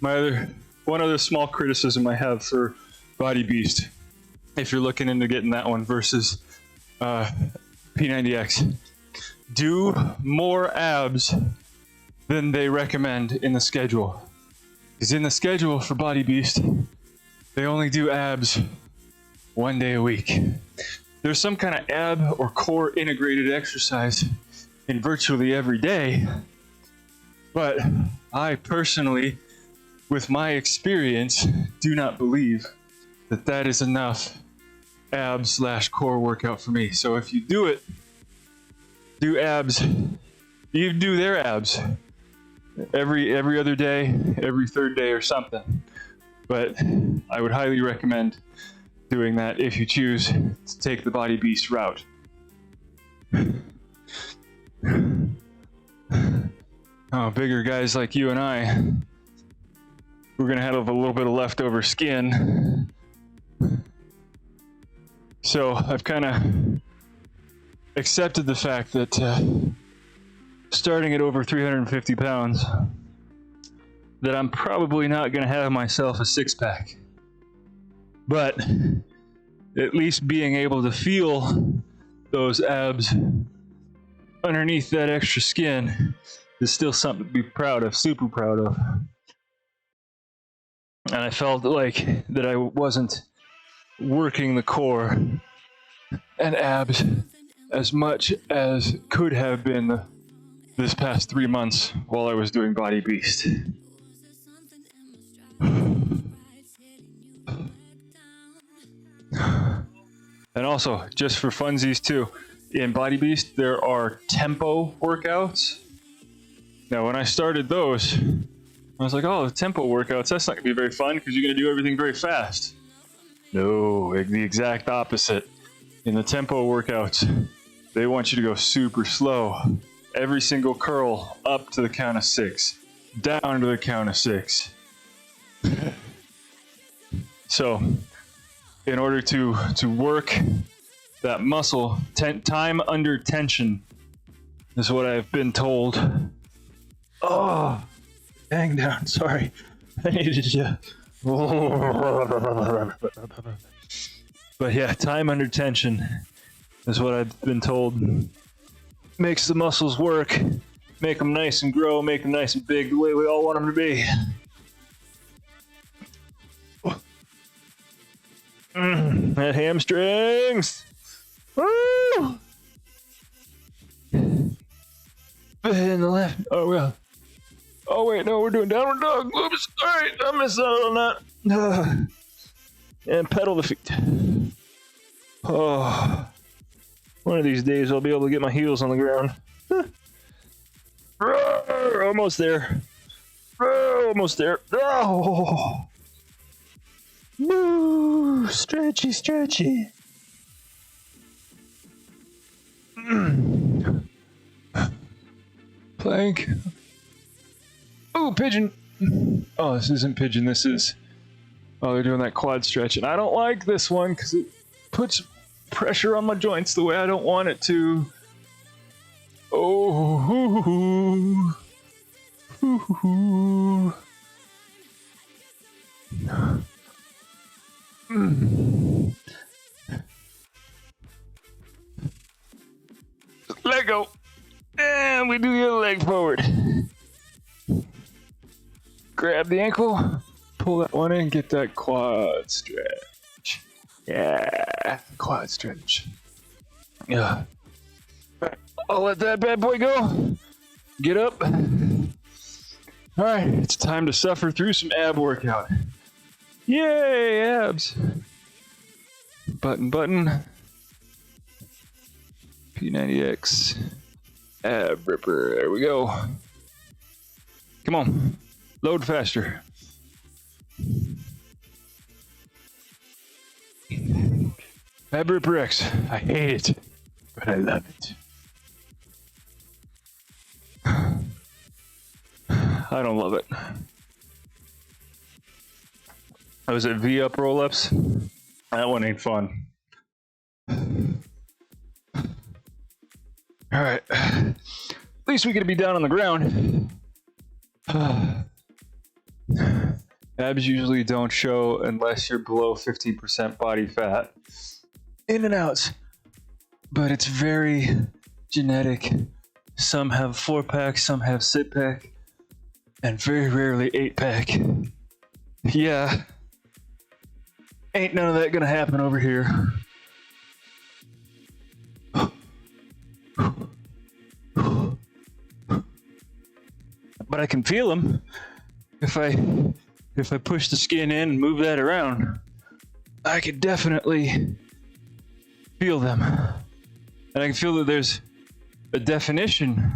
One other small criticism I have for Body Beast, if you're looking into getting that one versus P90X, do more abs than they recommend in the schedule. Because in the schedule for Body Beast, they only do abs 1 day a week. There's some kind of ab or core integrated exercise in virtually every day, but I personally, with my experience, do not believe that that is enough abs/core workout for me. So if you do it, do abs. You do their abs every other day, every third day or something. But I would highly recommend doing that if you choose to take the Body Beast route. Oh, bigger guys like you and I, we're gonna have a little bit of leftover skin. So I've kind of accepted the fact that starting at over 350 pounds, that I'm probably not gonna have myself a 6-pack. But at least being able to feel those abs underneath that extra skin is still something to be proud of, super proud of. And I felt like that I wasn't working the core and abs as much as could have been this past 3 months while I was doing Body Beast. And also, just for funsies too, in Body Beast, there are tempo workouts. Now, when I started those, I was like, oh, the tempo workouts, that's not going to be very fun because you're going to do everything very fast. No, the exact opposite. In the tempo workouts, they want you to go super slow. Every single curl up to the count of 6, down to the count of 6. So, in order to work that muscle, time under tension is what I've been told. Oh, hang down, sorry. I needed you. But yeah, time under tension is what I've been told. Makes the muscles work, make them nice and grow, make them nice and big the way we all want them to be. That hamstrings. Woo! In the left. Oh, well. Oh, wait, no, we're doing downward dog. Oops. All right, I missed out on that. And pedal the feet. Oh. One of these days I'll be able to get my heels on the ground. Almost there. Almost there. Oh. Woo, stretchy, stretchy. Plank. Oh, pigeon. Oh, this isn't pigeon. This is. Oh, they're doing that quad stretch, and I don't like this one because it puts pressure on my joints the way I don't want it to. Oh. Grab the ankle, pull that one in, get that quad stretch. Yeah, quad stretch. Yeah. I'll let that bad boy go. Get up. All right, it's time to suffer through some ab workout. Yay, abs. Button. P90X. Ab ripper. There we go. Come on. Load faster. Ab ripper X. I hate it, but I love it. I don't love it. I was at V-up roll-ups. That one ain't fun. All right. At least we get to be down on the ground. Abs usually don't show unless you're below 15% body fat. In and outs. But it's very genetic. Some have 4-pack, some have sit-pack, and very rarely 8-pack. Yeah. Ain't none of that gonna happen over here. But I can feel them if I push the skin in and move that around. I could definitely feel them. And I can feel that there's a definition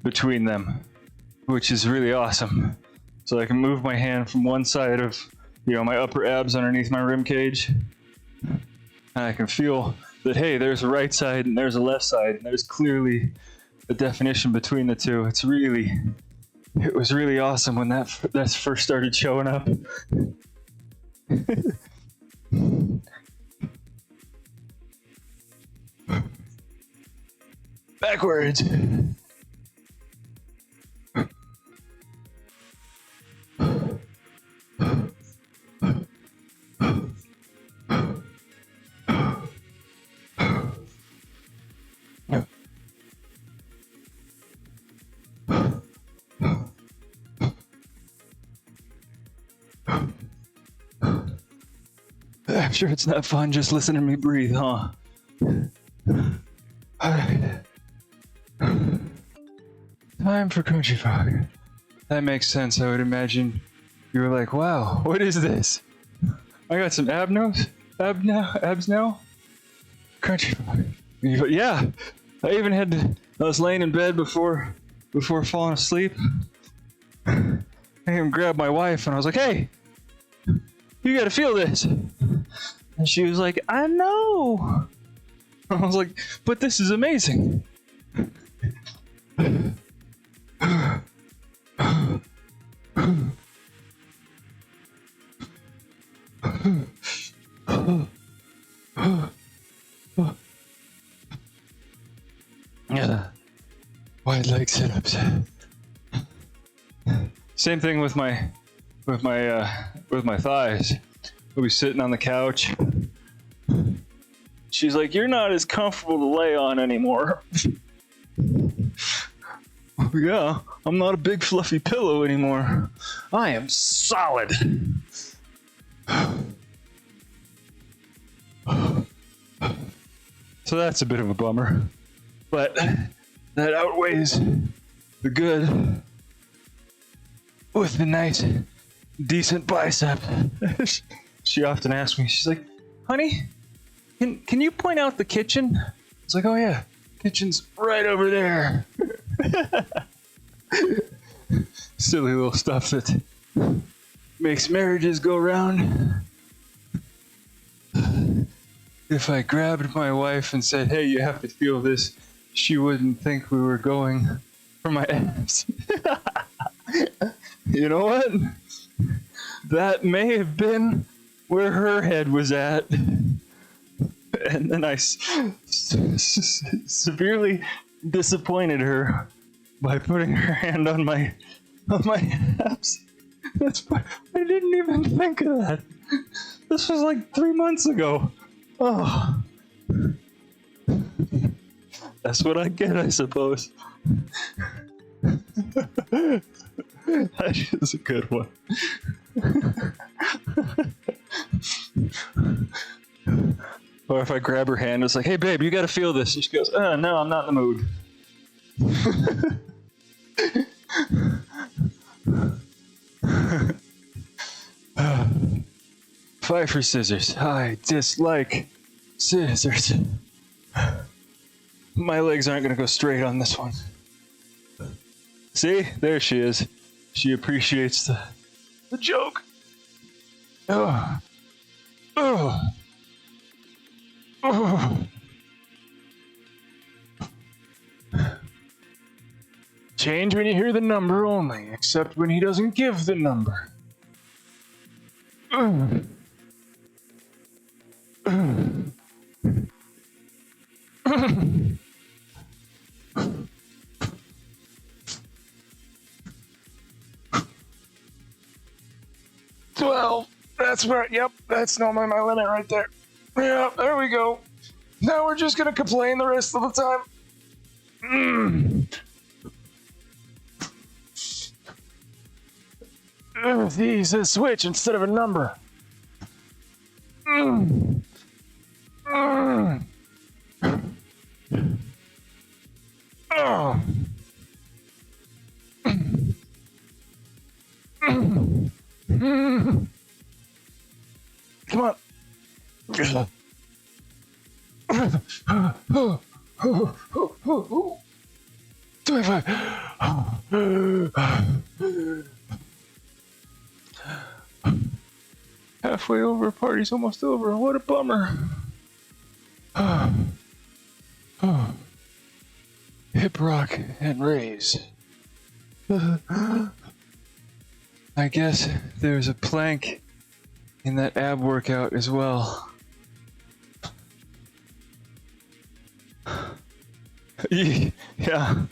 between them, which is really awesome. So I can move my hand from one side of, my upper abs underneath my rib cage. And I can feel that, hey, there's a right side and there's a left side, and there's clearly a definition between the two. It was really awesome when that first started showing up. Backwards. I'm sure it's not fun just listening to me breathe, huh? Alright. Time for Crunchy Frog. That makes sense. I would imagine you were like, wow, what is this? I got some abs now? Crunchy Frog. Yeah, I was laying in bed before falling asleep. I even grabbed my wife and I was like, hey, you gotta feel this. And she was like, I know. I was like, but this is amazing. Yeah. Wide leg sit-ups. Same thing with my thighs. We'll be sitting on the couch. She's like, you're not as comfortable to lay on anymore. Yeah, I'm not a big fluffy pillow anymore. I am solid. So that's a bit of a bummer. But that outweighs the good with the nice, decent bicep. She often asks me, she's like, honey, can you point out the kitchen? It's like, oh yeah, kitchen's right over there. Silly little stuff that makes marriages go round. If I grabbed my wife and said, hey, you have to feel this, she wouldn't think we were going for my abs. You know what? That may have been where her head was at. And then I severely disappointed her by putting her hand on my abs. I didn't even think of that. This was like 3 months ago. Oh. That's what I get, I suppose. That is a good one. Or if I grab her hand, it's like, hey babe, you gotta feel this. And she goes, no, I'm not in the mood. Fight for scissors. I dislike scissors. My legs aren't gonna go straight on this one. See? There she is. She appreciates the joke. Oh. Oh. Oh. Change when you hear the number only, except when he doesn't give the number. 12. That's right. Yep, that's normally my limit right there. Yeah, there we go. Now we're just gonna complain the rest of the time. He's a switch instead of a number. Oh. Come on. 25. Halfway over, party's almost over. What a bummer. Hip rock and raise. I guess there's a plank in that ab workout as well. Yeah.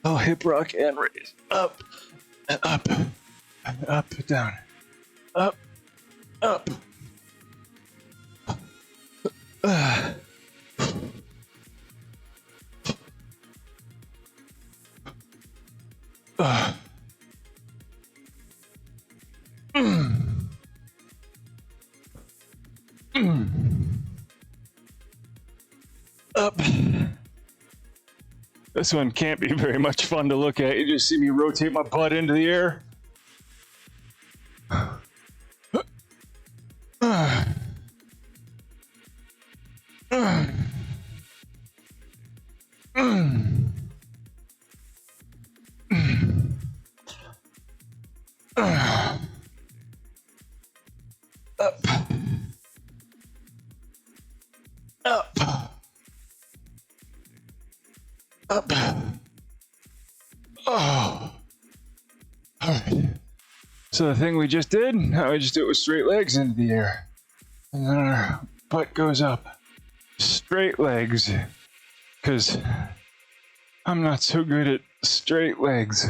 Oh, hip rock and raise. Up and up and up, down. Up, up. Up. This one can't be very much fun to look at. You just see me rotate my butt into the air. Up. Up. Up. Oh. Alright. So the thing we just did, now we just do it with straight legs into the air. And then our butt goes up. Straight legs. Because I'm not so good at straight legs.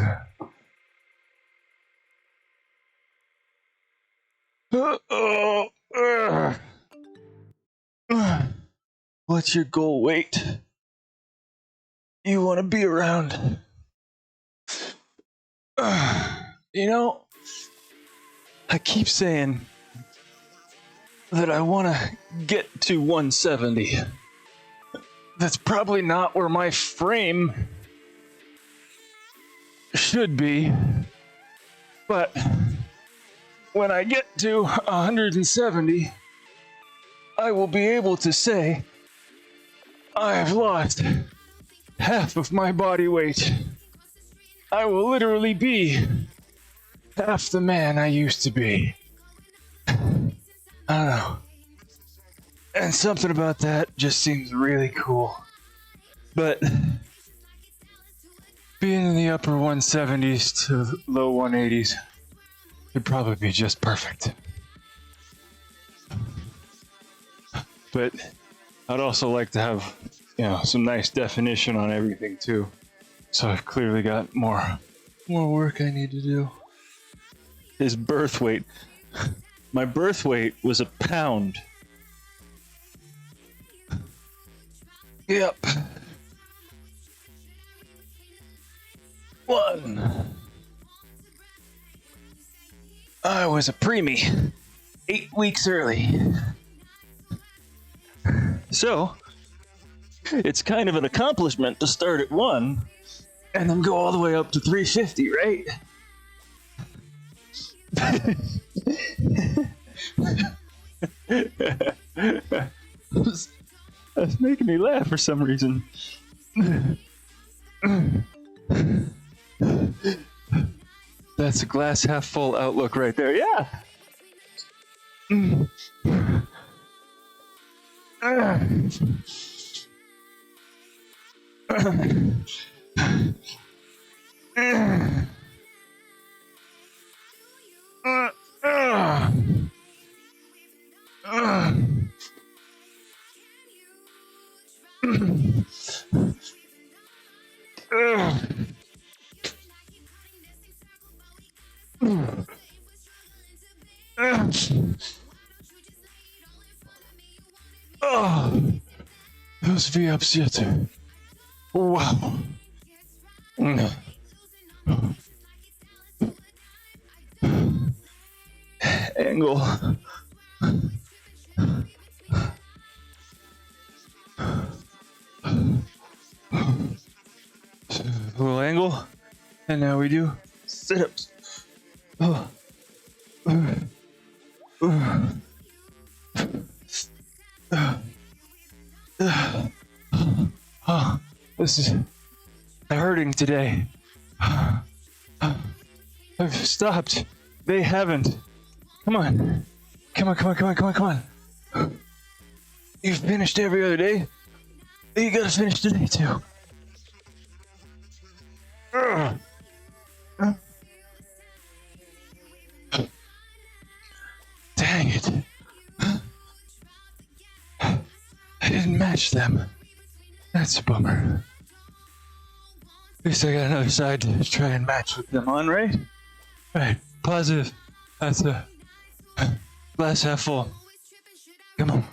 What's your goal weight? You want to be around? You know, I keep saying that I want to get to 170. That's probably not where my frame should be, but when I get to 170, I will be able to say I have lost half of my body weight. I will literally be half the man I used to be. I don't know. And something about that just seems really cool. But being in the upper 170s to low 180s would probably be just perfect. But I'd also like to have, some nice definition on everything too. So I've clearly got more work I need to do. His birth weight. My birth weight was a pound. Yep. 1. I was a preemie, 8 weeks early. So, it's kind of an accomplishment to start at 1 and then go all the way up to 350, right? That's making me laugh for some reason. That's a glass half full outlook right there. Yeah. Oh, those V-ups yet. Wow. Angle. A little angle, and now we do sit-ups. This is hurting today. I've stopped. They haven't. Come on. Come on. You've finished every other day. You gotta finish today too. Dang it. I didn't match them. That's a bummer. At least I got another side to try and match with them on, right? Right, positive. That's a glass half full. Come on.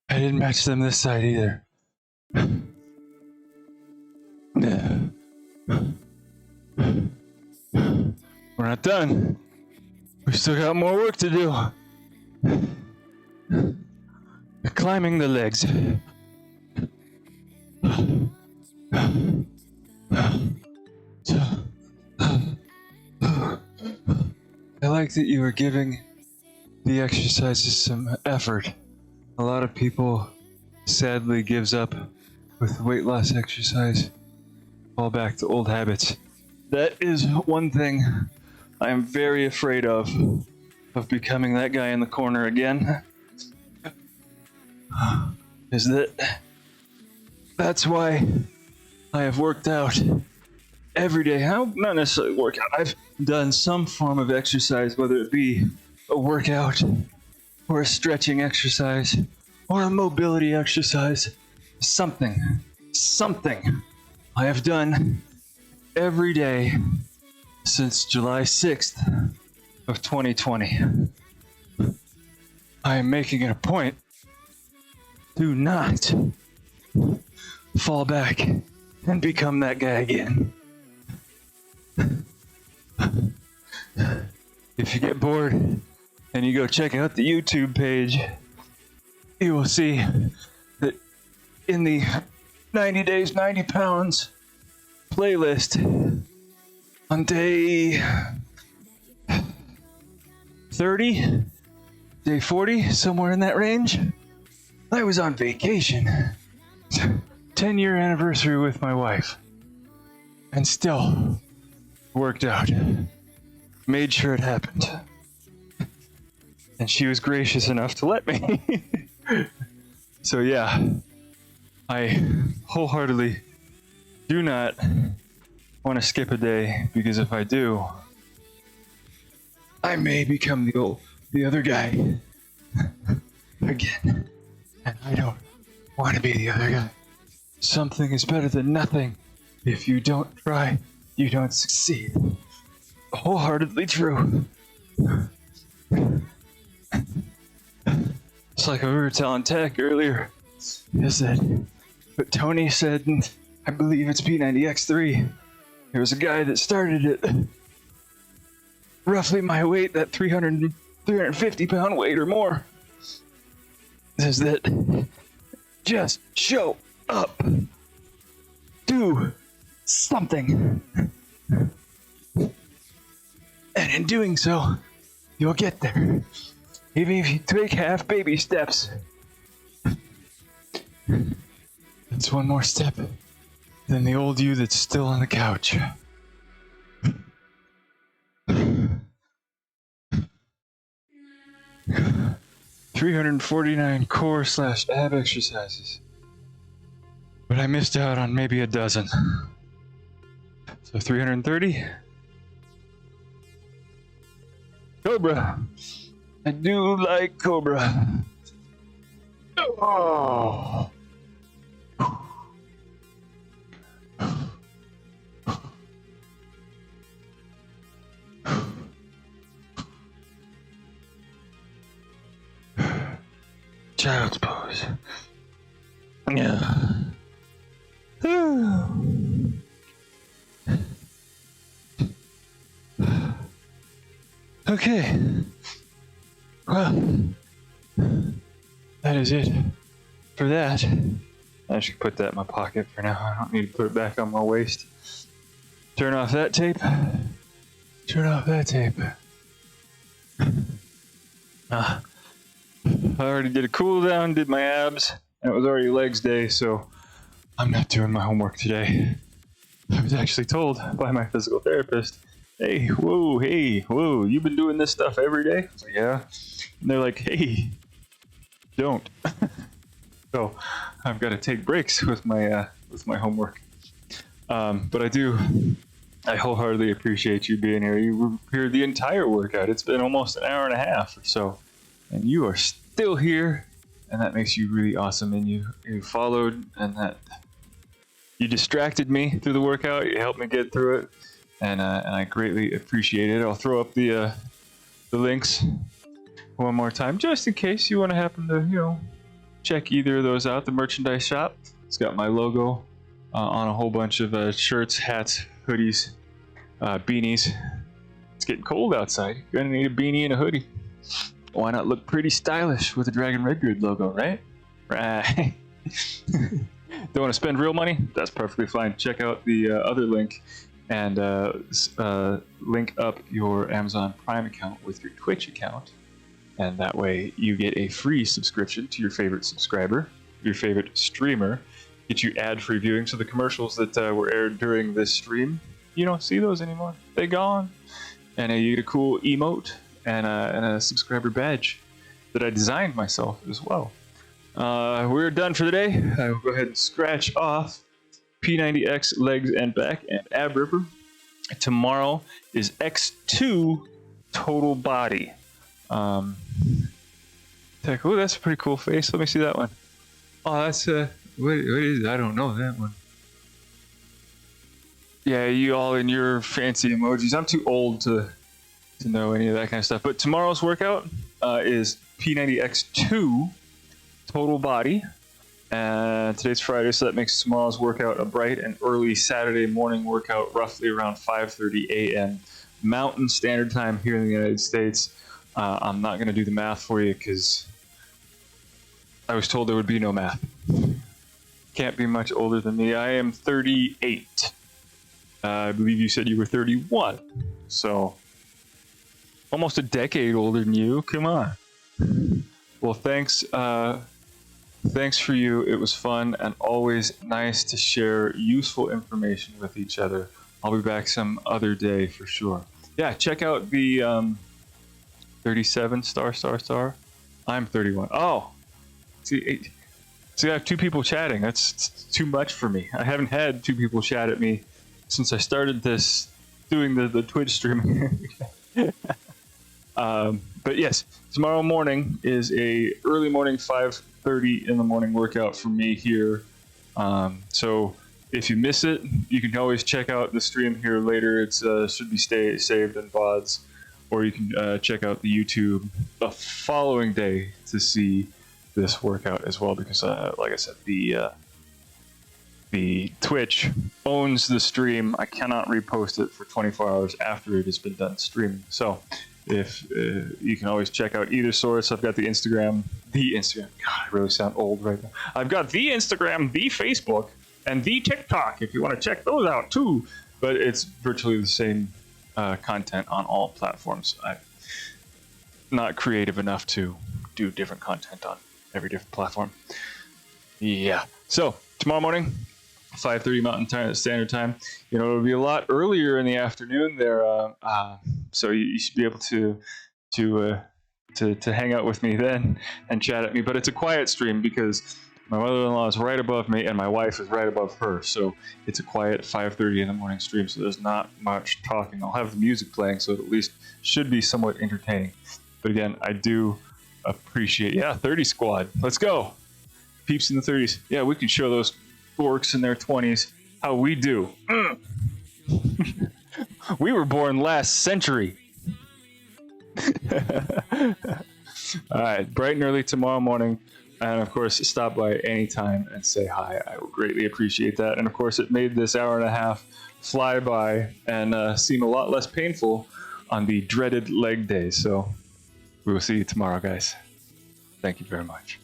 I didn't match them this side either. We're not done. We still got more work to do. Climbing the legs. I like that you are giving the exercises some effort. A lot of people sadly gives up with weight loss exercise, fall back to old habits. That is one thing I am very afraid of becoming that guy in the corner again. Is that's why I have worked out every day. Not necessarily workout. I've done some form of exercise, whether it be a workout or a stretching exercise or a mobility exercise. Something I have done every day since July 6th of 2020. I am making it a point to not fall back and become that guy again. If you get bored and you go check out the YouTube page, you will see that in the 90 Days, 90 Pounds playlist on day 30, day 40, somewhere in that range, I was on vacation. 10-year anniversary with my wife. And still worked out. Made sure it happened. And she was gracious enough to let me. So yeah, I wholeheartedly do not want to skip a day, because if I do, I may become the the other guy again. And I don't want to be the other guy. Something is better than nothing. If you don't try, you don't succeed. Wholeheartedly true. It's like we were telling Tech earlier. Is that but Tony said, I believe it's P90X3. There was a guy that started it. Roughly my weight, that 350 pound weight or more. Says that just show up. Do something. And in doing so, you'll get there. Even if you take half baby steps. It's one more step than the old you that's still on the couch. 349 core/ab exercises. But I missed out on maybe a dozen. So 330. Cobra. I do like Cobra. Oh. Child's pose. Yeah. Okay. Well, that is it for that. I should put that in my pocket for now. I don't need to put it back on my waist. Turn off that tape. Turn off that tape. I already did a cool down, did my abs, and it was already legs day, so I'm not doing my homework today. I was actually told by my physical therapist, hey, whoa, you've been doing this stuff every day? So, yeah. And they're like, hey, don't. So I've got to take breaks with my homework. But I wholeheartedly appreciate you being here. You were here the entire workout. It's been almost an hour and a half or so. And you are still here, and that makes you really awesome. And you followed, and that you distracted me through the workout. You helped me get through it, and I greatly appreciate it. I'll throw up the links one more time, just in case you want to happen to check either of those out. The merchandise shop. It's got my logo on a whole bunch of shirts, hats, hoodies, beanies. It's getting cold outside. You're gonna need a beanie and a hoodie. Why not look pretty stylish with a Dragon Redbeard logo, right? Right. Don't want to spend real money? That's perfectly fine. Check out the other link and link up your Amazon Prime account with your Twitch account. And that way you get a free subscription to your favorite subscriber, your favorite streamer. Get you ad-free viewing, so the commercials that were aired during this stream, you don't see those anymore. They're gone. And you get a cool emote and a subscriber badge that I designed myself as well. We're done for the day. I will go ahead and scratch off P90X legs and back and ab ripper. Tomorrow is X2 total body. Oh, that's a pretty cool face. Let me see that one. Oh, that's what is it? I don't know that one. Yeah, you all in your fancy emojis. I'm too old to know any of that kind of stuff. But tomorrow's workout is P90X2 total body. And today's Friday, so that makes tomorrow's workout a bright and early Saturday morning workout, roughly around 5:30 a.m. Mountain Standard Time here in the United States. I'm not going to do the math for you because I was told there would be no math. Can't be much older than me. I am 38. I believe you said you were 31. So almost a decade older than you. Come on. Well, thanks. Thanks for you. It was fun and always nice to share useful information with each other. I'll be back some other day for sure. Yeah, check out the 37 star. I'm 31. Oh, see, I have two people chatting. That's too much for me. I haven't had two people chat at me since I started this, doing the Twitch streaming. But yes, tomorrow morning is a early morning 5:30 in the morning workout for me here. So if you miss it, you can always check out the stream here later. It's should be saved in VODs, or you can check out the YouTube the following day to see this workout as well. Because, like I said, the Twitch owns the stream. I cannot repost it for 24 hours after it has been done streaming. So if you can always check out either source. I've got the Instagram. God, I really sound old right now. I've got the Instagram, the Facebook, and the TikTok if you want to check those out too. But it's virtually the same content on all platforms. I'm not creative enough to do different content on every different platform. Yeah. So tomorrow morning, 5:30 Mountain Time, Standard Time. You know, it'll be a lot earlier in the afternoon there, so you should be able to hang out with me then and chat at me. But it's a quiet stream because my mother-in-law is right above me and my wife is right above her. So it's a quiet 5:30 in the morning stream. So there's not much talking. I'll have the music playing, so it at least should be somewhat entertaining. But again, I do appreciate. Yeah, 30 squad. Let's go. Peeps in the 30s. Yeah, we can show those dorks in their 20s how we do. We were born last century. All right, bright and early tomorrow morning. And of course, stop by anytime and say hi. I would greatly appreciate that. And of course, it made this hour and a half fly by and seem a lot less painful on the dreaded leg day. So we will see you tomorrow, guys. Thank you very much.